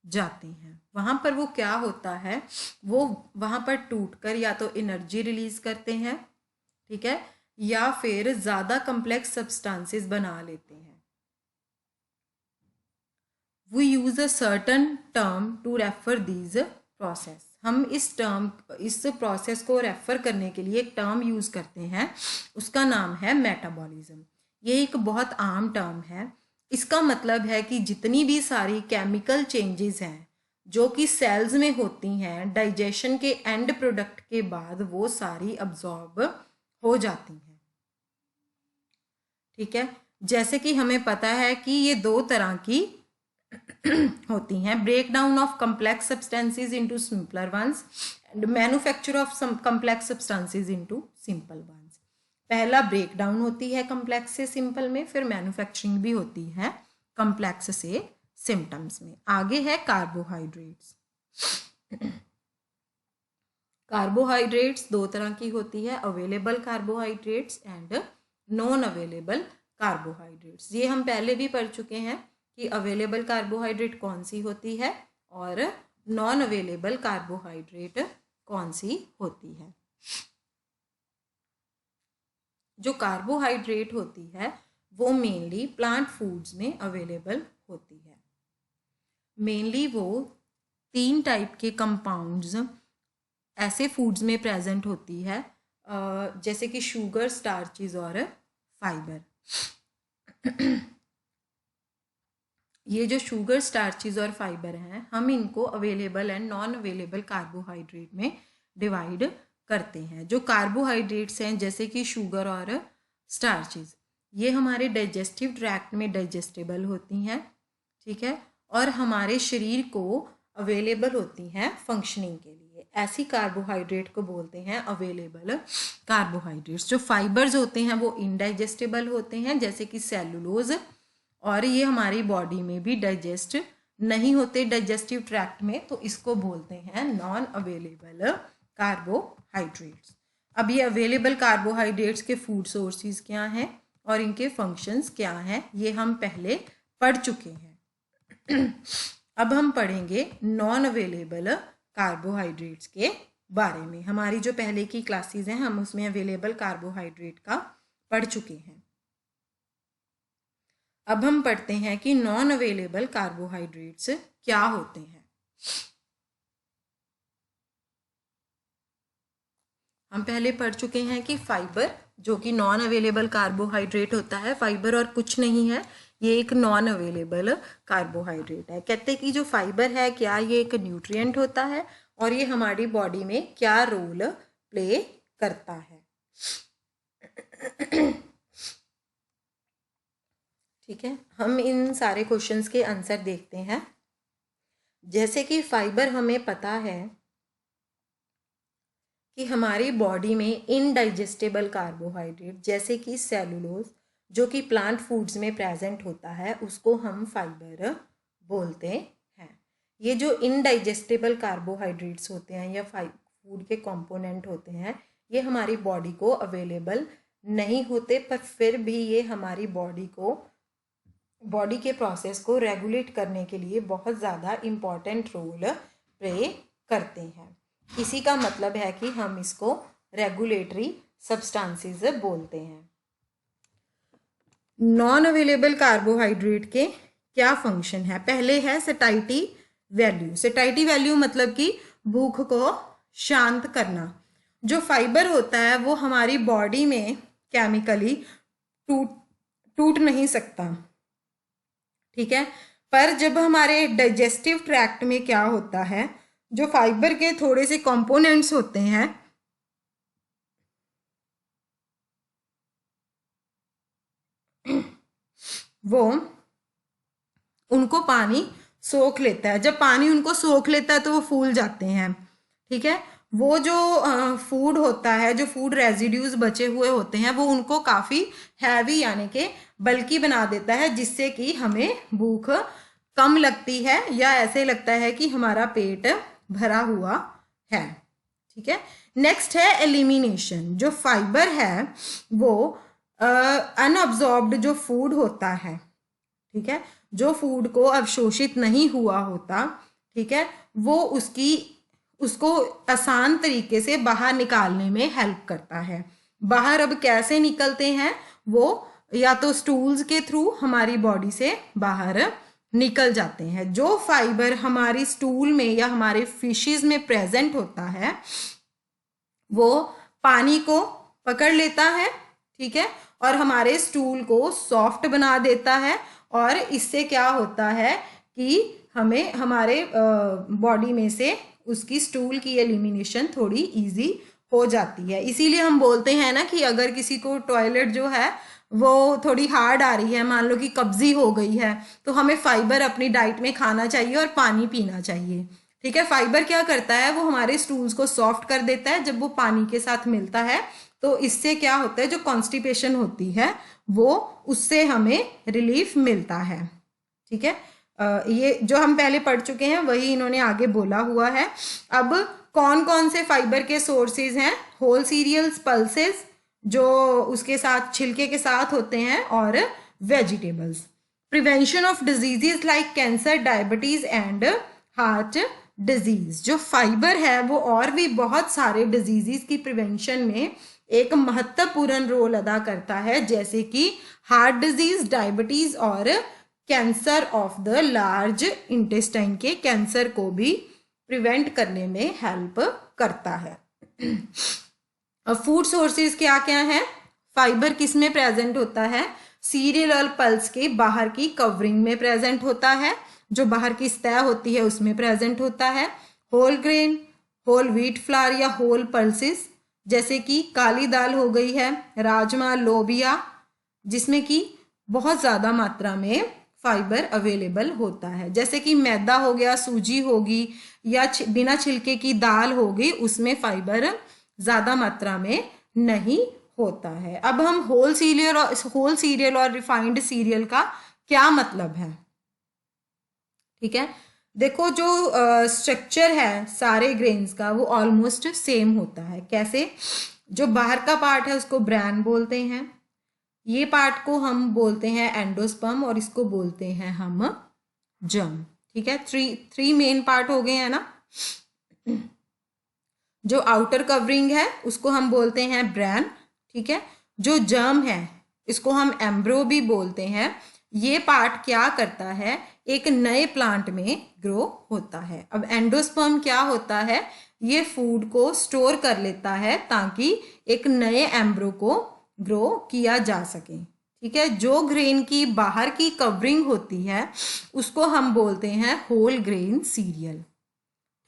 जाते हैं। वहाँ पर वो क्या होता है, वो वहाँ पर टूटकर या तो एनर्जी रिलीज करते हैं, ठीक है, या फिर ज़्यादा कम्प्लेक्स सब्सटेंसेस बना लेते हैं। We use a certain term to refer these process. हम इस प्रोसेस को रेफर करने के लिए एक टर्म यूज करते हैं, उसका नाम है मेटाबॉलिज्म। ये एक बहुत आम टर्म है। इसका मतलब है कि जितनी भी सारी केमिकल चेंजेस हैं जो कि सेल्स में होती हैं, डाइजेशन के एंड प्रोडक्ट के बाद वो सारी अब्जॉर्ब हो जाती हैं, ठीक है। जैसे कि हमें पता है कि ये दो तरह की होती हैं, break down of complex substances into simpler ones and manufacture of some complex substances into simple ones. पहला ब्रेक डाउन होती है कम्प्लेक्स से सिंपल में, फिर मैन्युफैक्चरिंग भी होती है कम्प्लेक्स से सिम्टम्स में। आगे है कार्बोहाइड्रेट्स। कार्बोहाइड्रेट्स दो तरह की होती है, available carbohydrates and non available carbohydrates. ये हम पहले भी पढ़ चुके हैं कि अवेलेबल कार्बोहाइड्रेट कौन सी होती है और नॉन अवेलेबल कार्बोहाइड्रेट कौन सी होती है। जो कार्बोहाइड्रेट होती है वो मेनली प्लांट फूड्स में अवेलेबल होती है। मेनली वो 3 टाइप के कंपाउंड्स ऐसे फूड्स में प्रेजेंट होती है, जैसे कि शुगर, स्टार्चेस और फाइबर। ये जो शुगर, स्टार्चेस और फाइबर हैं, हम इनको available and non available carbohydrate में डिवाइड करते हैं। जो कार्बोहाइड्रेट्स हैं जैसे कि शुगर और स्टार्चेस, ये हमारे डाइजेस्टिव ट्रैक्ट में डाइजेस्टेबल होती हैं, ठीक है, और हमारे शरीर को अवेलेबल होती हैं फंक्शनिंग के लिए। ऐसी कार्बोहाइड्रेट को बोलते हैं अवेलेबल कार्बोहाइड्रेट्स। जो फाइबर्स होते हैं वो इनडाइजेस्टेबल होते हैं, जैसे कि सेलुलोज, और ये हमारी बॉडी में भी डाइजेस्ट नहीं होते डाइजेस्टिव ट्रैक्ट में, तो इसको बोलते हैं नॉन अवेलेबल कार्बोहाइड्रेट्स। अब ये अवेलेबल कार्बोहाइड्रेट्स के फूड सोर्सेज क्या हैं और इनके फंक्शंस क्या हैं, ये हम पहले पढ़ चुके हैं। अब हम पढ़ेंगे नॉन अवेलेबल कार्बोहाइड्रेट्स के बारे में। हमारी जो पहले की क्लासेस हैं हम उसमें अवेलेबल कार्बोहाइड्रेट का पढ़ चुके हैं। अब हम पढ़ते हैं कि नॉन अवेलेबल कार्बोहाइड्रेट्स क्या होते हैं। हम पहले पढ़ चुके हैं कि फाइबर जो कि नॉन अवेलेबल कार्बोहाइड्रेट होता है, फाइबर और कुछ नहीं है, ये एक नॉन अवेलेबल कार्बोहाइड्रेट है। कहते हैं कि जो फाइबर है क्या ये एक न्यूट्रिएंट होता है और ये हमारी बॉडी में क्या रोल प्ले करता है। ठीक है, हम इन सारे क्वेश्चंस के आंसर देखते हैं। जैसे कि फाइबर हमें पता है कि हमारी बॉडी में इनडाइजेस्टेबल कार्बोहाइड्रेट जैसे कि सेलुलोज जो कि प्लांट फूड्स में प्रेजेंट होता है उसको हम फाइबर बोलते हैं। ये जो इनडाइजेस्टेबल कार्बोहाइड्रेट्स होते हैं या फूड के कंपोनेंट होते हैं ये हमारी बॉडी को अवेलेबल नहीं होते, पर फिर भी ये हमारी बॉडी के प्रोसेस को रेगुलेट करने के लिए बहुत ज़्यादा इम्पॉर्टेंट रोल प्ले करते हैं। इसी का मतलब है कि हम इसको रेगुलेटरी सब्सटेंसेस बोलते हैं। नॉन अवेलेबल कार्बोहाइड्रेट के क्या फंक्शन है? पहले है सेटाइटी वैल्यू। सेटाइटी वैल्यू मतलब कि भूख को शांत करना। जो फाइबर होता है वो हमारी बॉडी में केमिकली टूट नहीं सकता, ठीक है, पर जब हमारे डाइजेस्टिव ट्रैक्ट में क्या होता है, जो फाइबर के थोड़े से कंपोनेंट्स होते हैं वो उनको पानी सोख लेता है। जब पानी उनको सोख लेता है तो वो फूल जाते हैं, ठीक है। वो जो फूड होता है, जो फूड रेजिड्यूज बचे हुए होते हैं वो उनको काफ़ी हैवी यानी कि बल्कि बना देता है, जिससे कि हमें भूख कम लगती है या ऐसे लगता है कि हमारा पेट भरा हुआ है, ठीक है। नेक्स्ट है एलिमिनेशन। जो फाइबर है वो अनअब्जॉर्ब्ड जो फूड होता है, ठीक है, जो फूड को अवशोषित नहीं हुआ होता, ठीक है, वो उसको आसान तरीके से बाहर निकालने में हेल्प करता है। बाहर अब कैसे निकलते हैं वो या तो स्टूल्स के थ्रू हमारी बॉडी से बाहर निकल जाते हैं। जो फाइबर हमारी स्टूल में या हमारे फिशेस में प्रेजेंट होता है वो पानी को पकड़ लेता है, ठीक है, और हमारे स्टूल को सॉफ्ट बना देता है और इससे क्या होता है कि हमें हमारे बॉडी में से उसकी स्टूल की एलिमिनेशन थोड़ी इजी हो जाती है। इसीलिए हम बोलते हैं ना कि अगर किसी को टॉयलेट जो है वो थोड़ी हार्ड आ रही है, मान लो कि कब्जी हो गई है, तो हमें फाइबर अपनी डाइट में खाना चाहिए और पानी पीना चाहिए, ठीक है। फाइबर क्या करता है, वो हमारे स्टूल्स को सॉफ्ट कर देता है जब वो पानी के साथ मिलता है, तो इससे क्या होता है, जो कॉन्स्टिपेशन होती है वो उससे हमें रिलीफ मिलता है, ठीक है। ये जो हम पहले पढ़ चुके हैं वही इन्होंने आगे बोला हुआ है। अब कौन कौन से फाइबर के सोर्सेज हैं? होल सीरियल्स, पल्सेस जो उसके साथ छिलके के साथ होते हैं, और vegetables. Prevention of diseases like cancer, diabetes and heart disease. जो फाइबर है वो और भी बहुत सारे डिजीजेस की प्रिवेंशन में एक महत्वपूर्ण रोल अदा करता है, जैसे कि हार्ट डिजीज, डायबिटीज और cancer of the large intestine के कैंसर को भी प्रिवेंट करने में हेल्प करता है। अब फूड सोर्सेज क्या क्या है? फाइबर किस में प्रेजेंट होता है? सीरियल और पल्स के बाहर की कवरिंग में प्रेजेंट होता है, जो बाहर की सतह होती है उसमें प्रेजेंट होता है। Whole grain, whole wheat flour या होल पल्सेस जैसे कि काली दाल हो गई है, राजमा, लोबिया, जिसमें कि बहुत ज़्यादा मात्रा में फाइबर अवेलेबल होता है। जैसे कि मैदा हो गया, सूजी होगी या बिना छिलके की दाल होगी, उसमें फाइबर ज़्यादा मात्रा में नहीं होता है। अब हम होल सीरियल और रिफाइंड सीरियल का क्या मतलब है, ठीक है। देखो जो स्ट्रक्चर है सारे ग्रेन्स का वो ऑलमोस्ट सेम होता है। कैसे? जो बाहर का पार्ट है उसको ब्रैन बोलते हैं, ये पार्ट को हम बोलते हैं एंडोस्पर्म और इसको बोलते हैं हम जर्म, ठीक है। थ्री मेन पार्ट हो गए हैं ना। जो आउटर कवरिंग है उसको हम बोलते हैं ब्रैन, ठीक है। जो जर्म है इसको हम एम्ब्रो भी बोलते हैं। ये पार्ट क्या करता है, एक नए प्लांट में ग्रो होता है। अब एंडोस्पर्म क्या होता है, ये फूड को स्टोर कर लेता है ताकि एक नए एम्ब्रो को ग्रो किया जा सके। ठीक है, जो ग्रेन की बाहर की कवरिंग होती है उसको हम बोलते हैं होल ग्रेन सीरियल।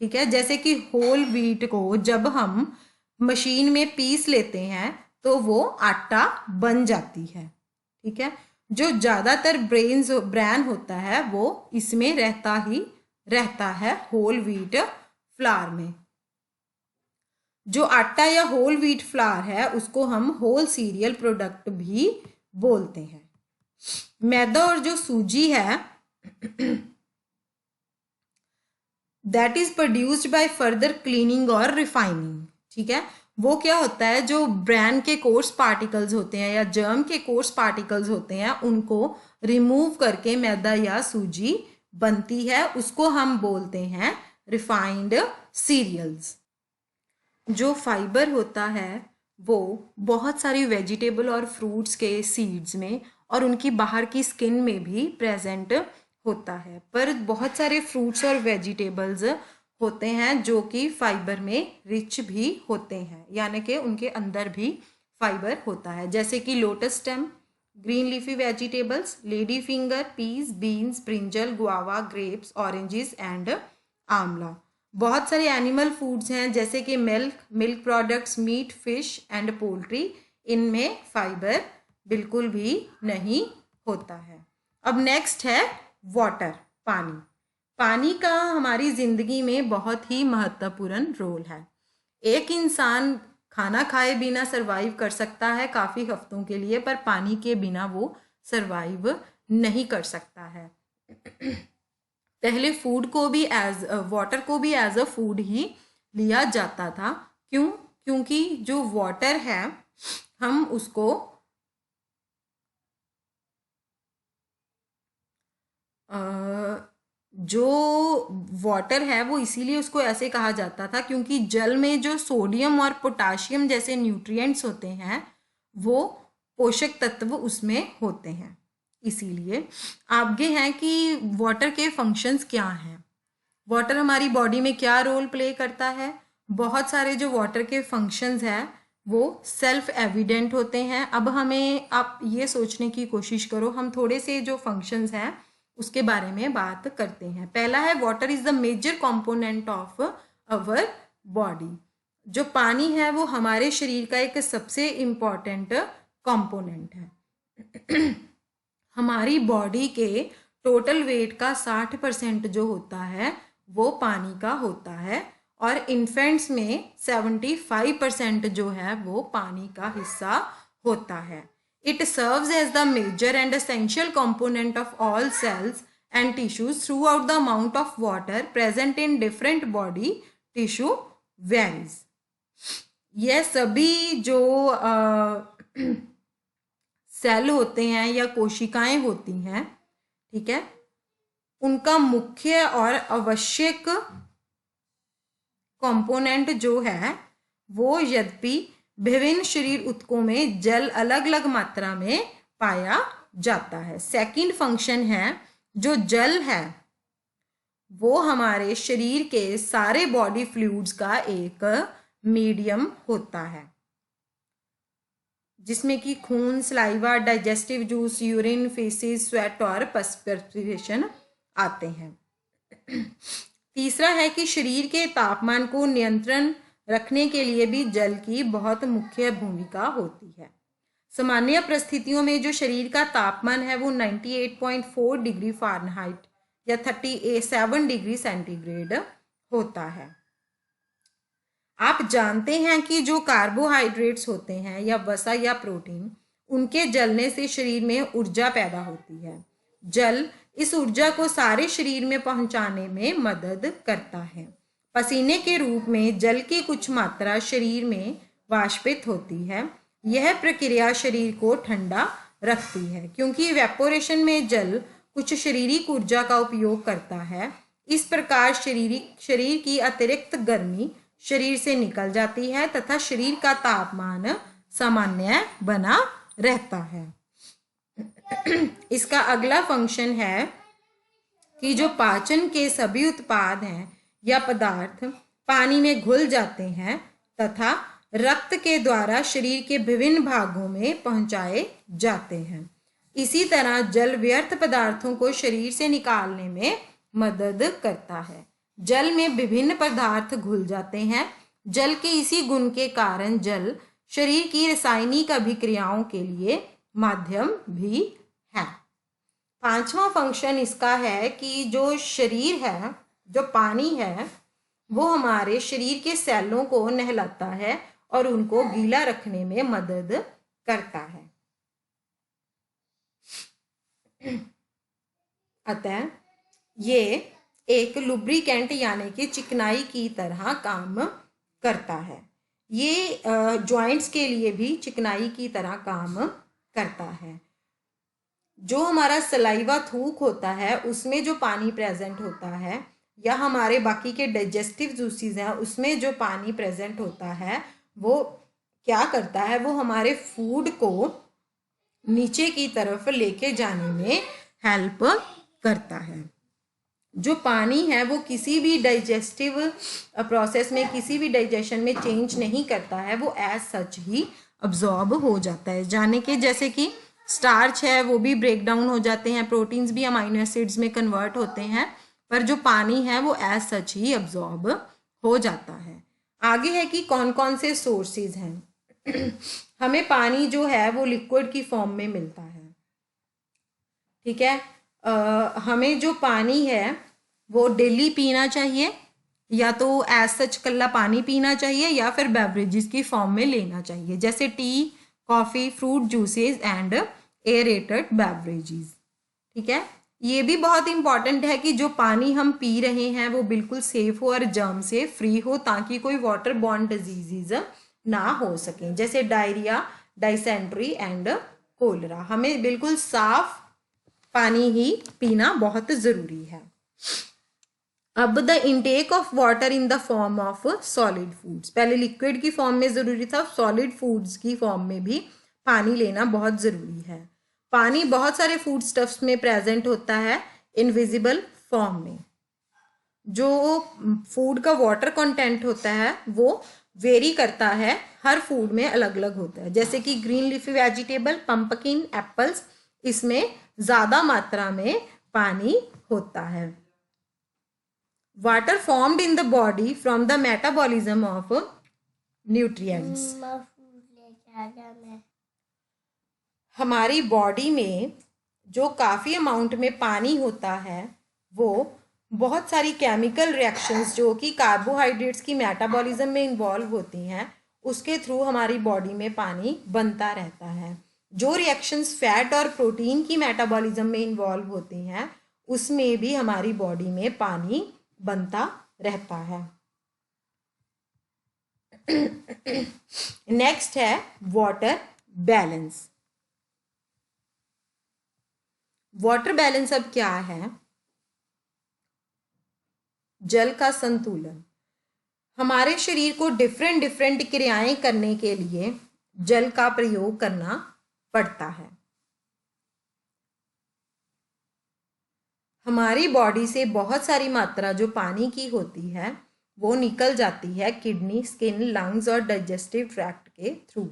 ठीक है, जैसे कि होल व्हीट को जब हम मशीन में पीस लेते हैं तो वो आटा बन जाती है। ठीक है, जो ज़्यादातर ब्रैन होता है वो इसमें रहता है होल व्हीट फ्लावर में। जो आटा या होल व्हीट फ्लावर है उसको हम होल सीरियल प्रोडक्ट भी बोलते हैं। मैदा और जो सूजी है that is produced by further cleaning और रिफाइनिंग। ठीक है, वो क्या होता है, जो ब्रैन के कोर्स पार्टिकल्स होते हैं या जर्म के कोर्स पार्टिकल्स होते हैं उनको रिमूव करके मैदा या सूजी बनती है, उसको हम बोलते हैं रिफाइंड सीरियल्स। जो फाइबर होता है वो बहुत सारी वेजिटेबल और फ्रूट्स के सीड्स में और उनकी बाहर की स्किन में भी प्रेजेंट होता है, पर बहुत सारे फ्रूट्स और वेजिटेबल्स होते हैं जो कि फाइबर में रिच भी होते हैं, यानी कि उनके अंदर भी फाइबर होता है, जैसे कि lotus stem, green leafy vegetables, lady finger, peas, beans, brinjal, guava, grapes, oranges and amla. बहुत सारे एनिमल फूड्स हैं जैसे कि milk products, meat, fish and poultry, इनमें फाइबर बिल्कुल भी नहीं होता है। अब नेक्स्ट है वाटर, पानी। पानी का हमारी जिंदगी में बहुत ही महत्वपूर्ण रोल है। एक इंसान खाना खाए बिना सरवाइव कर सकता है काफ़ी हफ्तों के लिए, पर पानी के बिना वो सरवाइव नहीं कर सकता है। पहले फूड को भी वाटर को भी एज अ फूड ही लिया जाता था। क्योंकि जो वाटर है हम उसको जो वाटर है वो इसीलिए उसको ऐसे कहा जाता था क्योंकि जल में जो सोडियम और पोटाशियम जैसे न्यूट्रिएंट्स होते हैं वो पोषक तत्व उसमें होते हैं। इसीलिए आगे हैं कि वाटर के फंक्शंस क्या हैं, वाटर हमारी बॉडी में क्या रोल प्ले करता है। बहुत सारे जो वाटर के फंक्शंस हैं वो सेल्फ एविडेंट होते हैं। अब हमें आप ये सोचने की कोशिश करो, हम थोड़े से जो फंक्शंस हैं उसके बारे में बात करते हैं। पहला है water is the major component of our body. जो पानी है वो हमारे शरीर का एक सबसे इम्पॉर्टेंट कंपोनेंट है। हमारी बॉडी के टोटल वेट का 60% जो होता है वो पानी का होता है और इन्फेंट्स में 75% जो है वो पानी का हिस्सा होता है। It serves as the major and essential component of all cells and tissues throughout the amount of water present in different body tissue varies. यह सभी जो सेल होते हैं या कोशिकाएं होती हैं, ठीक है, उनका मुख्य और आवश्यक कंपोनेंट जो है वो यद्यपि विभिन्न शरीर ऊतकों में जल अलग अलग मात्रा में पाया जाता है। सेकंड फंक्शन है जो जल है वो हमारे शरीर के सारे बॉडी फ्लूइड्स का एक मीडियम होता है जिसमें कि खून, saliva, digestive juice, urine, faces, sweat और पर्सपिरेशन आते हैं। तीसरा है कि शरीर के तापमान को नियंत्रण रखने के लिए भी जल की बहुत मुख्य भूमिका होती है। सामान्य परिस्थितियों में जो शरीर का तापमान है वो 98.4 डिग्री फ़ारेनहाइट या 37 डिग्री सेंटीग्रेड होता है। आप जानते हैं कि जो कार्बोहाइड्रेट्स होते हैं या वसा या प्रोटीन, उनके जलने से शरीर में ऊर्जा पैदा होती है। जल इस ऊर्जा को सारे शरीर में पहुंचाने में मदद करता है। पसीने के रूप में जल की कुछ मात्रा शरीर में वाष्पित होती है। यह प्रक्रिया शरीर को ठंडा रखती है क्योंकि इवेपोरेशन में जल कुछ शारीरिक ऊर्जा का उपयोग करता है। इस प्रकार शरीर की अतिरिक्त गर्मी शरीर से निकल जाती है तथा शरीर का तापमान सामान्य बना रहता है। इसका अगला फंक्शन है कि जो पाचन के सभी उत्पाद हैं या पदार्थ पानी में घुल जाते हैं तथा रक्त के द्वारा शरीर के विभिन्न भागों में पहुंचाए जाते हैं। इसी तरह जल व्यर्थ पदार्थों को शरीर से निकालने में मदद करता है। जल में विभिन्न पदार्थ घुल जाते हैं। जल के इसी गुण के कारण जल शरीर की रासायनिक अभिक्रियाओं के लिए माध्यम भी है। पांचवा फंक्शन इसका है कि जो शरीर है, जो पानी है, वो हमारे शरीर के सेलों को नहलाता है और उनको गीला रखने में मदद करता है। अतः ये एक लुब्रिकेंट यानी कि चिकनाई की तरह काम करता है। ये जॉइंट्स के लिए भी चिकनाई की तरह काम करता है। जो हमारा सलाइवा थूक होता है उसमें जो पानी प्रेजेंट होता है, या हमारे बाकी के डाइजेस्टिव जूसेस हैं उसमें जो पानी प्रेजेंट होता है, वो क्या करता है, वो हमारे फूड को नीचे की तरफ लेके जाने में हेल्प करता है। जो पानी है वो किसी भी डाइजेस्टिव प्रोसेस में, किसी भी डाइजेशन में चेंज नहीं करता है, वो एज सच ही अब्जॉर्ब हो जाता है। जाने के जैसे कि स्टार्च है वो भी ब्रेक डाउन हो जाते हैं, प्रोटीन्स भी अमाइनो एसिड्स में कन्वर्ट होते हैं, पर जो पानी है वो एज सच ही अब्जॉर्ब हो जाता है। आगे है कि कौन कौन से सोर्सेज हैं। हमें पानी जो है वो लिक्विड की फॉर्म में मिलता है, ठीक है। हमें जो पानी है वो डेली पीना चाहिए, या तो एज सच कल्ला पानी पीना चाहिए या फिर बेवरेजेस की फॉर्म में लेना चाहिए, जैसे T, coffee, fruit juices and aerated beverages, ठीक है। ये भी बहुत इंपॉर्टेंट है कि जो पानी हम पी रहे हैं वो बिल्कुल सेफ हो और जर्म से फ्री हो, ताकि कोई वाटर बॉर्न डिजीजेज ना हो सकें, जैसे डायरिया, डाइसेंट्री एंड कोलरा। हमें बिल्कुल साफ पानी ही पीना बहुत ज़रूरी है। अब the intake of water in the form of solid foods, पहले लिक्विड की फॉर्म में ज़रूरी था, सॉलिड फूड्स की फॉर्म में भी पानी लेना बहुत ज़रूरी है। पानी बहुत सारे फूड स्टफ्स में प्रेजेंट होता है इनविजिबल फॉर्म में। जो फूड का वाटर कंटेंट होता है वो वेरी करता है, हर फूड में अलग अलग होता है, जैसे कि green leafy vegetable, pumpkin, apples, इसमें ज़्यादा मात्रा में पानी होता है। Water formed in the body from the metabolism of nutrients. हमारी बॉडी में जो काफ़ी अमाउंट में पानी होता है वो बहुत सारी केमिकल रिएक्शंस जो कि कार्बोहाइड्रेट्स की मेटाबॉलिज्म में इन्वॉल्व होती हैं, उसके थ्रू हमारी बॉडी में पानी बनता रहता है। जो रिएक्शंस फैट और प्रोटीन की मेटाबॉलिज्म में इन्वॉल्व होती हैं उसमें भी हमारी बॉडी में पानी बनता रहता है। नेक्स्ट है वाटर बैलेंस। वाटर बैलेंस अब क्या है? जल का संतुलन। हमारे शरीर को डिफरेंट डिफरेंट क्रियाएं करने के लिए जल का प्रयोग करना पड़ता है। हमारी बॉडी से बहुत सारी मात्रा जो पानी की होती है वो निकल जाती है किडनी, स्किन, लंग्स और डाइजेस्टिव ट्रैक्ट के थ्रू।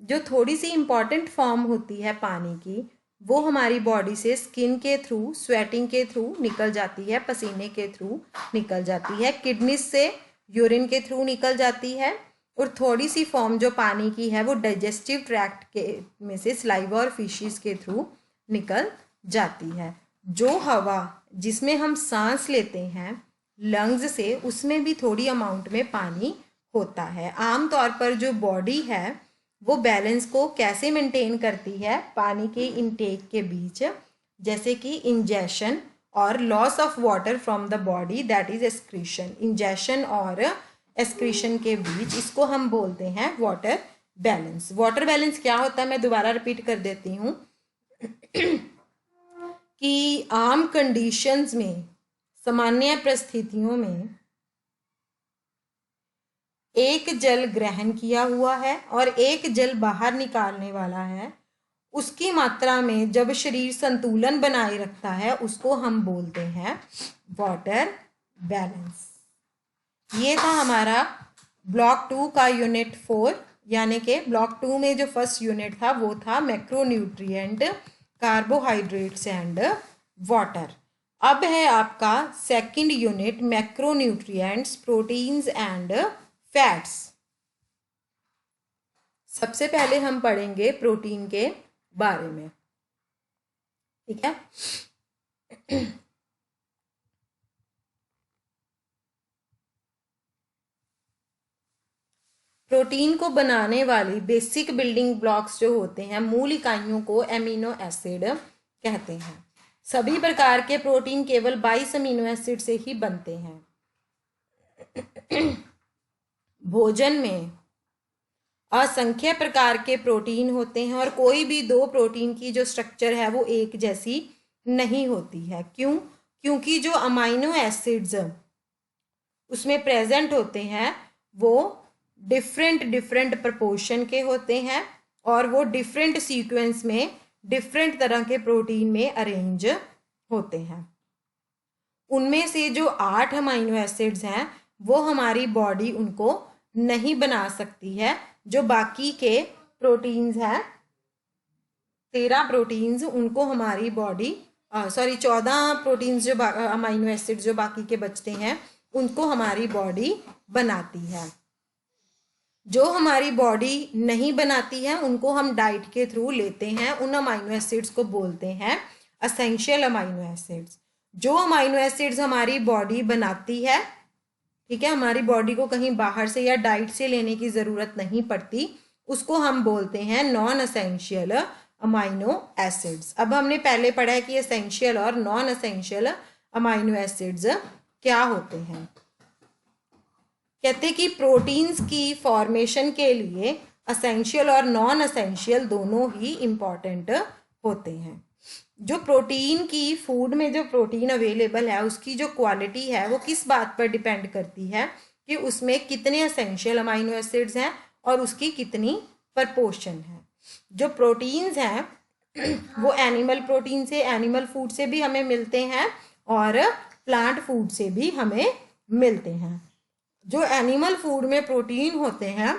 जो थोड़ी सी इंपॉर्टेंट फॉर्म होती है पानी की वो हमारी बॉडी से स्किन के थ्रू, स्वेटिंग के थ्रू निकल जाती है, पसीने के थ्रू निकल जाती है, किडनी से यूरिन के थ्रू निकल जाती है, और थोड़ी सी फॉर्म जो पानी की है वो डाइजेस्टिव ट्रैक्ट के में से सलाइवा और फिशेस के थ्रू निकल जाती है। जो हवा जिसमें हम सांस लेते हैं लंग्स से, उसमें भी थोड़ी अमाउंट में पानी होता है। आमतौर पर जो बॉडी है वो बैलेंस को कैसे मेंटेन करती है पानी के इनटेक के बीच, जैसे कि इंजेशन और loss of water from the body, that is excretion. Ingestion और एक्सक्रीशन के बीच इसको हम बोलते हैं वाटर बैलेंस। वाटर बैलेंस क्या होता है मैं दोबारा रिपीट कर देती हूँ कि आम कंडीशंस में, सामान्य परिस्थितियों में एक जल ग्रहण किया हुआ है और एक जल बाहर निकालने वाला है, उसकी मात्रा में जब शरीर संतुलन बनाए रखता है उसको हम बोलते हैं वाटर बैलेंस। ये था हमारा ब्लॉक 2 का यूनिट 4, यानी कि ब्लॉक 2 में जो फर्स्ट यूनिट था वो था मैक्रोन्यूट्रिएंट, कार्बोहाइड्रेट्स एंड वाटर। अब है आपका second unit macronutrients, proteins and fats. सबसे पहले हम पढ़ेंगे प्रोटीन के बारे में, ठीक है। प्रोटीन को बनाने वाली बेसिक बिल्डिंग ब्लॉक्स जो होते हैं, मूल इकाइयों को एमिनो एसिड कहते हैं। सभी प्रकार के प्रोटीन केवल 22 अमीनो एसिड से ही बनते हैं। भोजन में असंख्य प्रकार के प्रोटीन होते हैं और कोई भी दो प्रोटीन की जो स्ट्रक्चर है वो एक जैसी नहीं होती है। क्यों? क्योंकि जो अमाइनो एसिड्स उसमें प्रेजेंट होते हैं वो डिफरेंट प्रपोर्शन के होते हैं और वो डिफरेंट सीक्वेंस में डिफरेंट तरह के प्रोटीन में अरेंज होते हैं। उनमें से जो 8 अमाइनो एसिड्स हैं वो हमारी बॉडी उनको नहीं बना सकती है। जो बाकी के प्रोटीन्स हैं 13 प्रोटीन्स, उनको हमारी बॉडी 14 प्रोटीन्स जो अमाइनो एसिड्स जो बाकी के बचते हैं उनको हमारी बॉडी बनाती है। जो हमारी बॉडी नहीं बनाती है उनको हम डाइट के थ्रू लेते हैं। उन अमाइनो एसिड्स को बोलते हैं एसेंशियल अमाइनो एसिड्स। जो अमाइनो एसिड्स हमारी बॉडी बनाती है, ठीक है, हमारी बॉडी को कहीं बाहर से या डाइट से लेने की ज़रूरत नहीं पड़ती, उसको हम बोलते हैं नॉन एसेंशियल अमाइनो एसिड्स। अब हमने पहले पढ़ा है कि एसेंशियल और नॉन एसेंशियल अमाइनो एसिड्स क्या होते हैं। कहते हैं कि प्रोटीन्स की फॉर्मेशन के लिए एसेंशियल और नॉन एसेंशियल दोनों ही इम्पॉर्टेंट होते हैं। जो प्रोटीन की फूड में जो प्रोटीन अवेलेबल है उसकी जो क्वालिटी है वो किस बात पर डिपेंड करती है कि उसमें कितने एसेंशियल अमाइनो एसिड्स हैं और उसकी कितनी प्रपोर्शन है। जो प्रोटीन्स हैं वो एनिमल प्रोटीन से, एनिमल फूड से भी हमें मिलते हैं और प्लांट फूड से भी हमें मिलते हैं। जो एनिमल फूड में प्रोटीन होते हैं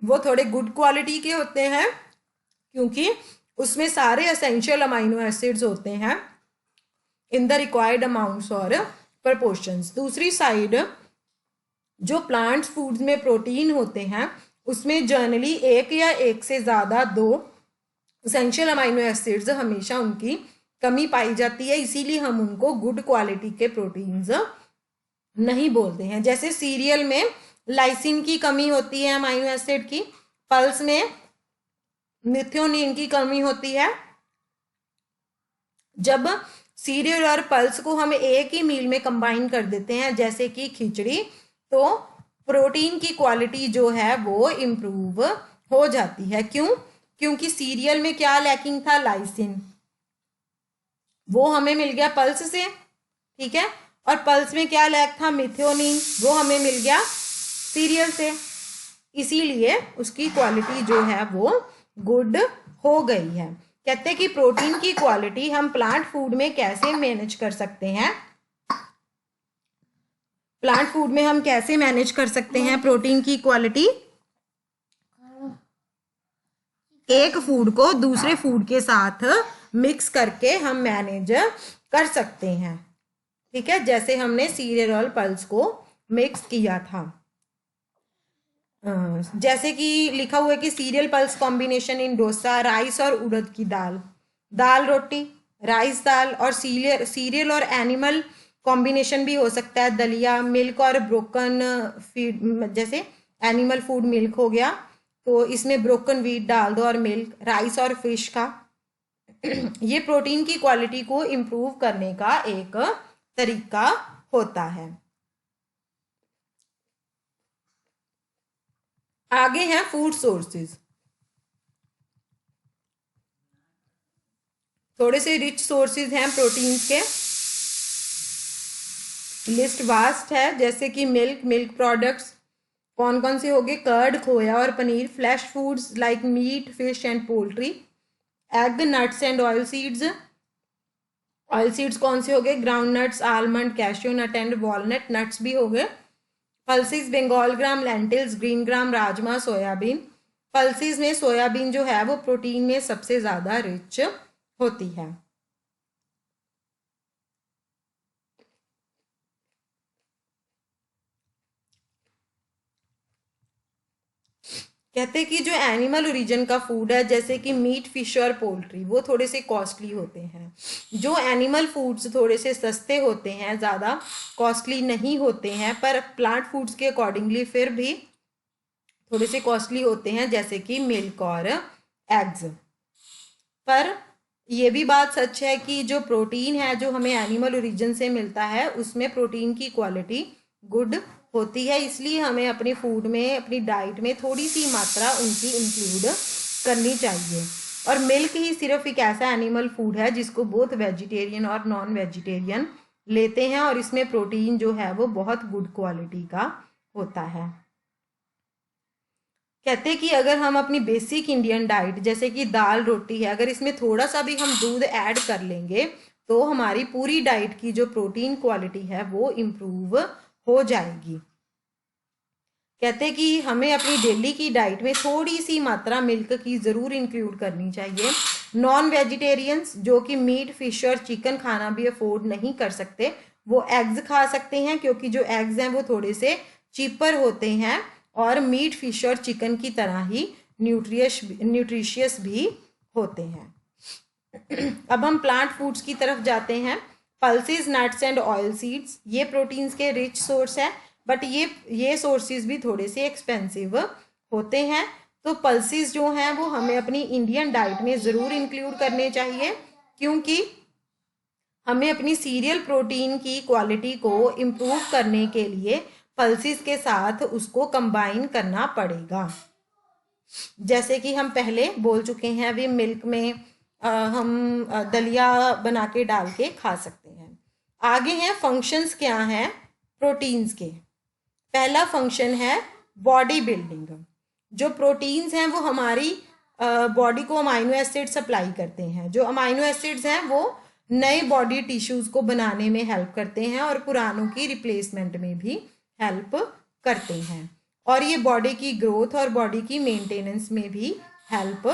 वो थोड़े गुड क्वालिटी के होते हैं क्योंकि उसमें सारे एसेंशियल अमाइनो एसिड्स होते हैं इन द रिक्वायर्ड अमाउंट्स और प्रपोर्शंस। दूसरी साइड जो प्लांट्स फूड्स में प्रोटीन होते हैं उसमें जनरली एक या एक से ज़्यादा दो एसेंशियल अमाइनो एसिड्स हमेशा उनकी कमी पाई जाती है, इसीलिए हम उनको गुड क्वालिटी के प्रोटीन्स नहीं बोलते हैं। जैसे सीरियल में लाइसिन की कमी होती है अमाइनो एसिड की, पल्स में मिथ्योनिन की कमी होती है। जब सीरियल और पल्स को हम एक ही मील में कंबाइन कर देते हैं जैसे कि खिचड़ी, तो प्रोटीन की क्वालिटी जो है वो इम्प्रूव हो जाती है। क्यों? क्योंकि सीरियल में क्या लैकिंग था? लाइसिन, वो हमें मिल गया पल्स से, ठीक है, और पल्स में क्या लैक था? मिथ्योनिन, वो हमें मिल गया सीरियल से, इसीलिए उसकी क्वालिटी जो है वो गुड हो गई है। कहते हैं कि प्रोटीन की क्वालिटी हम प्लांट फूड में कैसे मैनेज कर सकते हैं। प्लांट फूड में हम कैसे मैनेज कर सकते हैं प्रोटीन की क्वालिटी? एक फूड को दूसरे फूड के साथ मिक्स करके हम मैनेज कर सकते हैं, ठीक है, जैसे हमने सीरियल और पल्स को मिक्स किया था। जैसे कि लिखा हुआ है कि सीरियल पल्स कॉम्बिनेशन इन डोसा, राइस और उड़द की दाल, दाल रोटी, राइस दाल, और सीरियल और एनिमल कॉम्बिनेशन भी हो सकता है, दलिया, मिल्क और ब्रोकन फीड, जैसे एनिमल फूड मिल्क हो गया तो इसमें ब्रोकन व्हीट डाल दो और मिल्क, राइस और फिश का। ये प्रोटीन की क्वालिटी को इम्प्रूव करने का एक तरीका होता है। आगे हैं फूड सोर्सेज। थोड़े से रिच सोर्सेज हैं प्रोटीन्स के, लिस्ट वास्ट है, जैसे कि मिल्क प्रोडक्ट्स कौन कौन से हो गए? कर्ड, खोया और paneer. Flesh foods like meat, fish and poultry. Egg, nuts and oil seeds. Oil seeds कौन से हो गए? Groundnuts, almond, cashew nut and walnut. Nuts भी हो गए। Pulses Bengal gram, lentils, green gram, rajma, soyabean. Pulses में सोयाबीन जो है वो प्रोटीन में सबसे ज्यादा रिच होती है। कहते हैं कि जो एनिमल ओरिजिन का फूड है जैसे कि मीट, फिश और पोल्ट्री वो थोड़े से कॉस्टली होते हैं। जो एनिमल फूड्स थोड़े से सस्ते होते हैं, ज़्यादा कॉस्टली नहीं होते हैं, पर प्लांट फूड्स के अकॉर्डिंगली फिर भी थोड़े से कॉस्टली होते हैं, जैसे कि मिल्क और एग्स। पर ये भी बात सच है कि जो प्रोटीन है जो हमें एनिमल ओरिजिन से मिलता है उसमें प्रोटीन की क्वालिटी गुड होती है, इसलिए हमें अपने फूड में, अपनी डाइट में थोड़ी सी मात्रा उनकी इंक्लूड करनी चाहिए। और मिल्क ही सिर्फ एक ऐसा एनिमल फूड है जिसको बोथ वेजिटेरियन और नॉन वेजिटेरियन लेते हैं, और इसमें प्रोटीन जो है वो बहुत गुड क्वालिटी का होता है। कहते हैं कि अगर हम अपनी बेसिक इंडियन डाइट जैसे कि दाल रोटी है, अगर इसमें थोड़ा सा भी हम दूध ऐड कर लेंगे तो हमारी पूरी डाइट की जो प्रोटीन क्वालिटी है वो इम्प्रूव हो जाएगी। कहते हैं कि हमें अपनी डेली की डाइट में थोड़ी सी मात्रा मिल्क की ज़रूर इंक्लूड करनी चाहिए। नॉन वेजिटेरियंस जो कि मीट, फिश और चिकन खाना भी अफोर्ड नहीं कर सकते वो एग्स खा सकते हैं, क्योंकि जो एग्स हैं वो थोड़े से चीपर होते हैं और मीट, फिश और चिकन की तरह ही न्यूट्रिशियस भी होते हैं। अब हम प्लांट फूड्स की तरफ जाते हैं। Pulses, nuts and oil seeds ये प्रोटीन्स के रिच सोर्स है, बट ये सोर्सेज भी थोड़े से एक्सपेंसिव होते हैं। तो पल्सेस जो हैं वो हमें अपनी इंडियन डाइट में ज़रूर इंक्लूड करने चाहिए, क्योंकि हमें अपनी सीरियल प्रोटीन की क्वालिटी को इम्प्रूव करने के लिए पल्सेस के साथ उसको कंबाइन करना पड़ेगा। जैसे कि हम पहले बोल चुके हैं, अभी मिल्क में हम दलिया बना के डाल के खा सकते हैं। आगे हैं फंक्शंस क्या हैं प्रोटीन्स के। पहला फंक्शन है बॉडी बिल्डिंग। जो प्रोटीन्स हैं वो हमारी बॉडी को अमाइनो एसिड सप्लाई करते हैं। जो अमाइनो एसिड्स हैं वो नए बॉडी टिश्यूज को बनाने में हेल्प करते हैं और पुरानों की रिप्लेसमेंट में भी हेल्प करते हैं, और ये बॉडी की ग्रोथ और बॉडी की मेंटेनेंस में भी हेल्प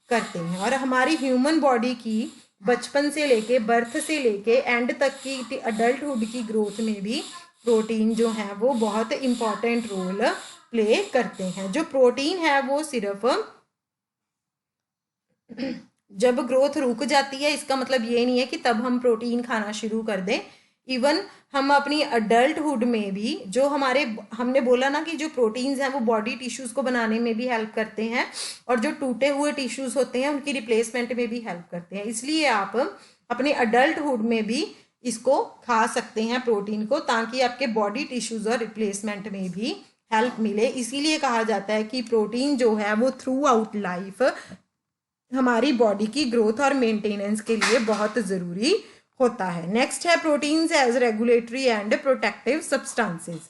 करते हैं। और हमारी ह्यूमन बॉडी की बचपन से लेके, बर्थ से लेके एंड तक की अडल्टहुड की ग्रोथ में भी प्रोटीन जो है वो बहुत इम्पॉर्टेंट रोल प्ले करते हैं। जो प्रोटीन है वो सिर्फ जब ग्रोथ रुक जाती है इसका मतलब ये नहीं है कि तब हम प्रोटीन खाना शुरू कर दें। इवन हम अपनी अडल्टहुड में भी जो हमने बोला ना कि जो प्रोटीन्स हैं वो बॉडी टिश्यूज को बनाने में भी हेल्प करते हैं, और जो टूटे हुए टिश्यूज होते हैं उनकी रिप्लेसमेंट में भी हेल्प करते हैं। इसलिए आप अपने अडल्टहुड में भी इसको खा सकते हैं प्रोटीन को, ताकि आपके बॉडी टिश्यूज और रिप्लेसमेंट में भी हेल्प मिले। इसीलिए कहा जाता है कि प्रोटीन जो है वो थ्रू आउट लाइफ हमारी बॉडी की ग्रोथ और मेंटेनेंस के लिए बहुत ज़रूरी होता है। नेक्स्ट है proteins as regulatory and protective substances.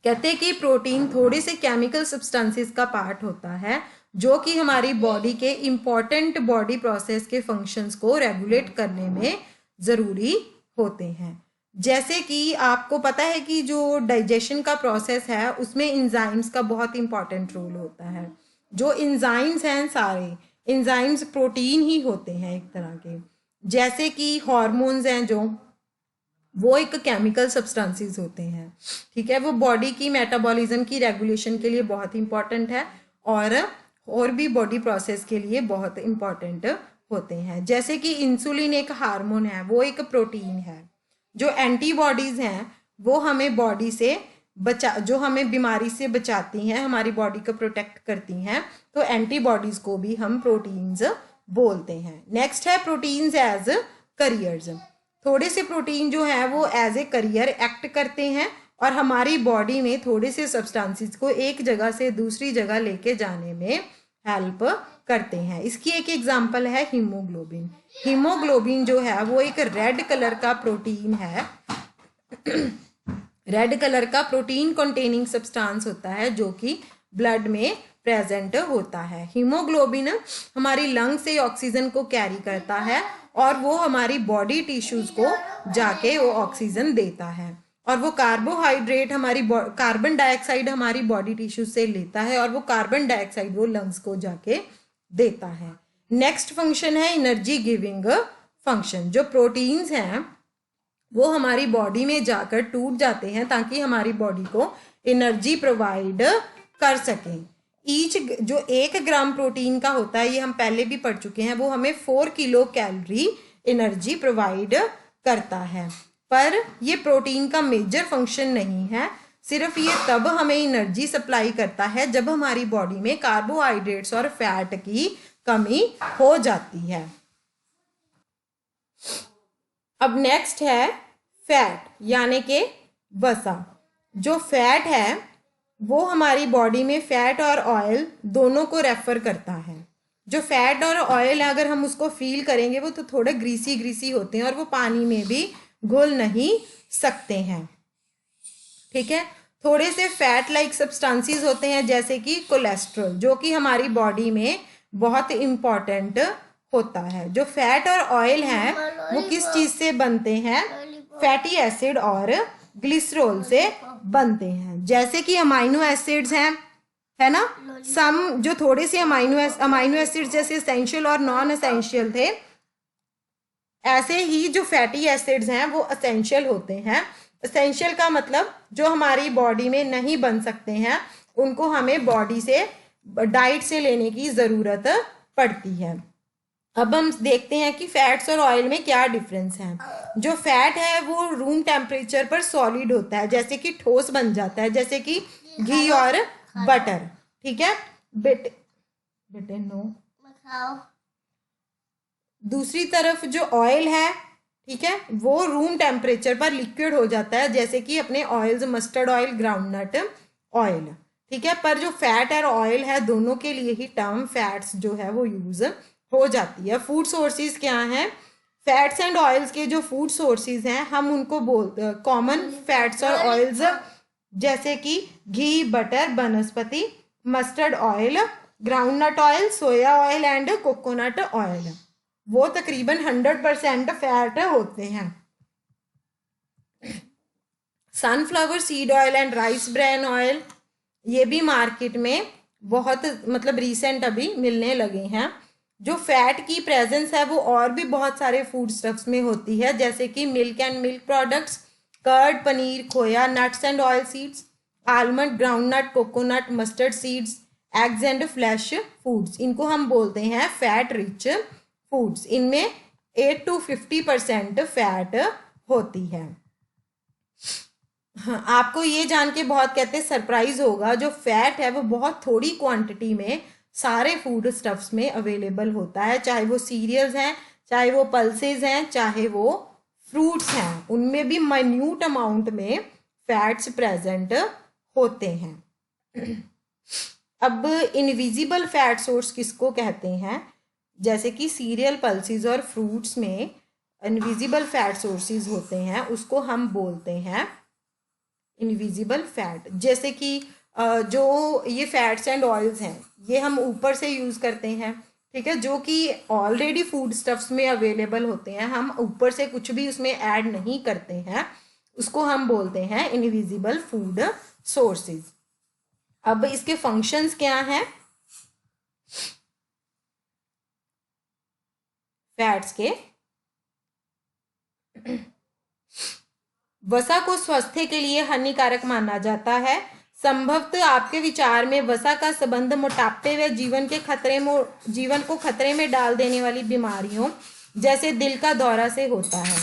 कहते हैं कि प्रोटीन थोड़े से केमिकल सब्सटेंसेस का पार्ट होता है जो कि हमारी बॉडी के इंपॉर्टेंट बॉडी प्रोसेस के फंक्शंस को रेगुलेट करने में ज़रूरी होते हैं। जैसे कि आपको पता है कि जो डाइजेशन का प्रोसेस है उसमें इंजाइम्स का बहुत इंपॉर्टेंट रोल होता है। जो इंजाइम्स हैं, सारे इंजाइम्स प्रोटीन ही होते हैं एक तरह के। जैसे कि हार्मोन्स हैं जो वो एक केमिकल सब्सटेंसेस होते हैं, ठीक है, वो बॉडी की मेटाबॉलिज्म की रेगुलेशन के लिए बहुत इंपॉर्टेंट है और भी बॉडी प्रोसेस के लिए बहुत इंपॉर्टेंट होते हैं। जैसे कि इंसुलिन एक हार्मोन है, वो एक प्रोटीन है। जो एंटीबॉडीज हैं वो हमें बॉडी से जो हमें बीमारी से बचाती हैं, हमारी बॉडी को प्रोटेक्ट करती हैं, तो एंटीबॉडीज को भी हम प्रोटीन्स बोलते हैं। नेक्स्ट है प्रोटीन्स एज करियर्स। थोड़े से प्रोटीन जो है वो एज ए करियर एक्ट करते हैं और हमारी बॉडी में थोड़े से सब्सटेंसेस को एक जगह से दूसरी जगह लेके जाने में हेल्प करते हैं। इसकी एक एग्जांपल है हीमोग्लोबिन। हीमोग्लोबिन जो है वो एक रेड कलर का प्रोटीन है। रेड कलर का प्रोटीन कंटेनिंग सब्सटेंस होता है जो कि ब्लड में प्रेजेंट होता है। हीमोग्लोबिन हमारी लंग से ऑक्सीजन को कैरी करता है और वो हमारी बॉडी टिश्यूज को जाके वो ऑक्सीजन देता है। और वो कार्बोहाइड्रेट कार्बन डाइऑक्साइड हमारी बॉडी टिश्यू से लेता है और वो कार्बन डाइऑक्साइड वो लंग्स को जाके देता है। नेक्स्ट फंक्शन है एनर्जी गिविंग फंक्शन। जो प्रोटीन्स हैं वो हमारी बॉडी में जाकर टूट जाते हैं ताकि हमारी बॉडी को एनर्जी प्रोवाइड कर सकें। ईच जो 1 ग्राम प्रोटीन का होता है, ये हम पहले भी पढ़ चुके हैं, वो हमें 4 किलो कैलोरी एनर्जी प्रोवाइड करता है। पर ये प्रोटीन का मेजर फंक्शन नहीं है, सिर्फ ये तब हमें एनर्जी सप्लाई करता है जब हमारी बॉडी में कार्बोहाइड्रेट्स और फैट की कमी हो जाती है। अब नेक्स्ट है फैट यानी कि वसा। जो फैट है वो हमारी बॉडी में फैट और ऑयल दोनों को रेफर करता है। जो फैट और ऑयल है अगर हम उसको फील करेंगे वो तो थोड़े ग्रीसी ग्रीसी होते हैं और वो पानी में भी घुल नहीं सकते हैं। ठीक है, थोड़े से फैट लाइक सब्सटेंसेस होते हैं जैसे कि कोलेस्ट्रॉल, जो कि हमारी बॉडी में बहुत इम्पॉर्टेंट होता है। जो फैट और ऑयल हैं वो किस चीज से बनते हैं? फैटी एसिड और ग्लिसरॉल से बनते हैं। जैसे कि अमाइनो एसिड्स हैं, है ना, सम जो थोड़े से अमाइनो एसिड्स जैसे एसेंशियल और नॉन एसेंशियल थे, ऐसे ही जो फैटी एसिड्स हैं वो एसेंशियल होते हैं। एसेंशियल का मतलब जो हमारी बॉडी में नहीं बन सकते हैं, उनको हमें बॉडी से डाइट से लेने की ज़रूरत पड़ती है। अब हम देखते हैं कि फैट्स और ऑयल में क्या डिफरेंस है। जो फैट है वो रूम टेम्परेचर पर सॉलिड होता है, जैसे कि ठोस बन जाता है, जैसे कि घी और बटर। ठीक है बेटे नो। दूसरी तरफ जो ऑयल है, ठीक है, वो रूम टेम्परेचर पर लिक्विड हो जाता है, जैसे कि अपने oils, mustard oil, groundnut oil. ठीक है, पर जो फैट और ऑयल है दोनों के लिए ही टर्म फैट्स जो है वो यूज हो जाती है। फूड सोर्सेज क्या हैं? फैट्स एंड ऑयल्स के जो फूड सोर्सेज हैं हम उनको कॉमन फैट्स और ऑयल्स जैसे कि ghee, butter, vanaspati, mustard oil, groundnut oil, soya oil and coconut oil, वो तकरीबन 100% फैट होते हैं। Sunflower seed oil and rice bran oil, ये भी मार्केट में बहुत मतलब रिसेंट अभी मिलने लगे हैं। जो फैट की प्रेजेंस है वो और भी बहुत सारे फूड स्टफ्स में होती है, जैसे कि milk and milk products, curd, paneer, khoya, nuts and oil seeds, almond, groundnut, coconut, mustard seeds, eggs and flesh foods, इनको हम बोलते हैं फैट रिच फूड्स। इनमें 8 to 50% फैट होती है। हाँ, आपको ये जान के बहुत कहते सरप्राइज होगा, जो फैट है वो बहुत थोड़ी क्वांटिटी में सारे फूड स्टफ्स में अवेलेबल होता है, चाहे वो सीरियल्स हैं, चाहे वो पल्सेस हैं, चाहे वो फ्रूट्स हैं, उनमें भी माइन्यूट अमाउंट में फैट्स प्रेजेंट होते हैं। अब इनविजिबल फैट सोर्स किसको कहते हैं? जैसे कि सीरियल, पल्सेस और फ्रूट्स में इनविजिबल फैट सोर्सेज होते हैं, उसको हम बोलते हैं इनविजिबल फैट। जैसे कि जो ये फैट्स एंड ऑयल्स हैं ये हम ऊपर से यूज़ करते हैं, ठीक है, जो कि ऑलरेडी फूड स्टफ्स में अवेलेबल होते हैं, हम ऊपर से कुछ भी उसमें ऐड नहीं करते हैं, उसको हम बोलते हैं इनविजिबल फूड सोर्सेज। अब इसके फंक्शंस क्या हैं? फैट्स के वसा को स्वास्थ्य के लिए हानिकारक माना जाता है। संभवतः आपके विचार में वसा का संबंध मोटापे व जीवन को खतरे में डाल देने वाली बीमारियों जैसे दिल का दौरा से होता है,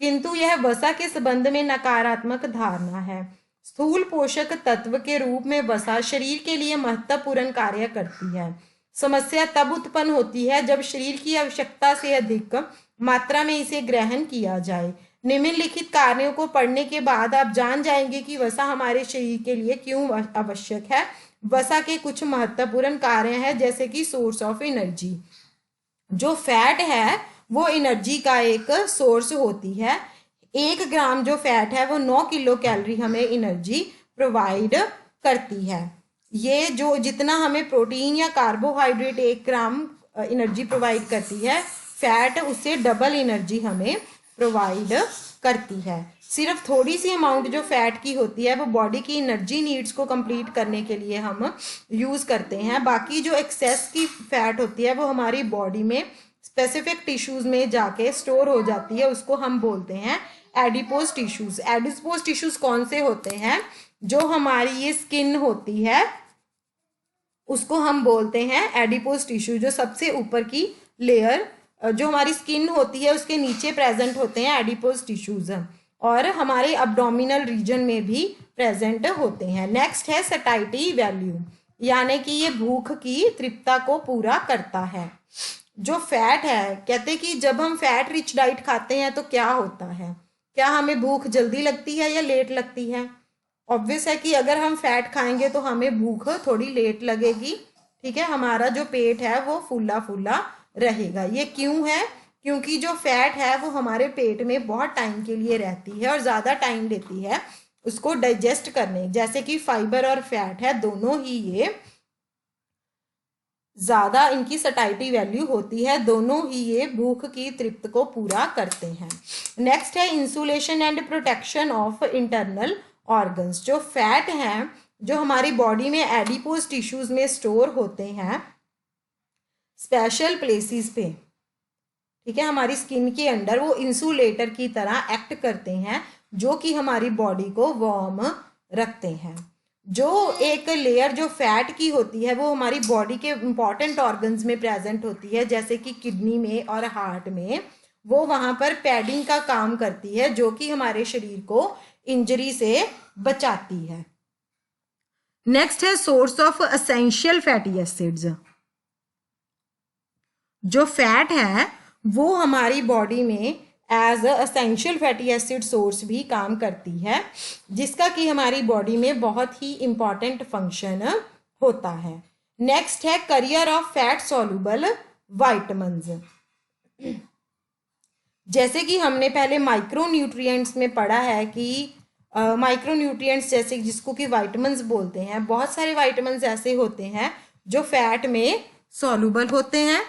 किंतु यह वसा के संबंध में नकारात्मक धारणा है। स्थूल पोषक तत्व के रूप में वसा शरीर के लिए महत्वपूर्ण कार्य करती है। समस्या तब उत्पन्न होती है जब शरीर की आवश्यकता से अधिक मात्रा में इसे ग्रहण किया जाए। निम्नलिखित कार्यों को पढ़ने के बाद आप जान जाएंगे कि वसा हमारे शरीर के लिए क्यों आवश्यक है। वसा के कुछ महत्वपूर्ण कार्य हैं, जैसे कि सोर्स ऑफ एनर्जी। जो फैट है वो एनर्जी का एक सोर्स होती है। 1 ग्राम जो फैट है वो 9 किलो कैलोरी हमें एनर्जी प्रोवाइड करती है। ये जो जितना हमें प्रोटीन या कार्बोहाइड्रेट 1 ग्राम एनर्जी प्रोवाइड करती है, फैट उससे डबल एनर्जी हमें प्रोवाइड करती है। सिर्फ थोड़ी सी अमाउंट जो फैट की होती है वो बॉडी की एनर्जी नीड्स को कंप्लीट करने के लिए हम यूज़ करते हैं। बाकी जो एक्सेस की फैट होती है वो हमारी बॉडी में स्पेसिफिक टिश्यूज़ में जाके स्टोर हो जाती है, उसको हम बोलते हैं एडिपोज टिश्यूज़। एडिपोज टिश्यूज़ कौन से होते हैं? जो हमारी ये स्किन होती है उसको हम बोलते हैं एडिपोज टिश्यू। जो सबसे ऊपर की लेयर जो हमारी स्किन होती है उसके नीचे प्रेजेंट होते हैं एडिपोज टिश्यूज, और हमारे अब्डोमिनल रीजन में भी प्रेजेंट होते हैं। नेक्स्ट है सटाइटी वैल्यू, यानी कि ये भूख की तृप्तता को पूरा करता है। जो फैट है, कहते कि जब हम फैट रिच डाइट खाते हैं तो क्या होता है, क्या हमें भूख जल्दी लगती है या लेट लगती है? ऑब्वियस है कि अगर हम फैट खाएंगे तो हमें भूख थोड़ी लेट लगेगी, ठीक है, हमारा जो पेट है वो फूला फूला रहेगा। ये क्यों है? क्योंकि जो फैट है वो हमारे पेट में बहुत टाइम के लिए रहती है और ज़्यादा टाइम लेती है उसको डाइजेस्ट करने। जैसे कि फाइबर और फैट है, दोनों ही ये ज़्यादा इनकी सटाइटी वैल्यू होती है, दोनों ही ये भूख की तृप्त को पूरा करते हैं। नेक्स्ट है insulation and protection of internal organs. जो फैट हैं जो हमारी बॉडी में एडिपोज टिश्यूज में स्टोर होते हैं स्पेशल प्लेसेस पे, ठीक है, हमारी स्किन के अंदर, वो इंसुलेटर की तरह एक्ट करते हैं जो कि हमारी बॉडी को वार्म रखते हैं। जो एक लेयर जो फैट की होती है वो हमारी बॉडी के इंपॉर्टेंट ऑर्गन्स में प्रेजेंट होती है, जैसे कि किडनी में और हार्ट में, वो वहाँ पर पैडिंग का काम करती है जो कि हमारे शरीर को इंजरी से बचाती है। नेक्स्ट है source of essential fatty acids. जो फैट है वो हमारी बॉडी में as essential fatty acid source भी काम करती है, जिसका कि हमारी बॉडी में बहुत ही इंपॉर्टेंट फंक्शन होता है। नेक्स्ट है career of fat soluble vitamins. जैसे कि हमने पहले माइक्रोन्यूट्रिएंट्स में पढ़ा है कि माइक्रोन्यूट्रिएंट्स जैसे जिसको कि वाइटामिन्स बोलते हैं, बहुत सारे वाइटामिन्स ऐसे होते हैं जो फैट में सॉल्युबल होते हैं,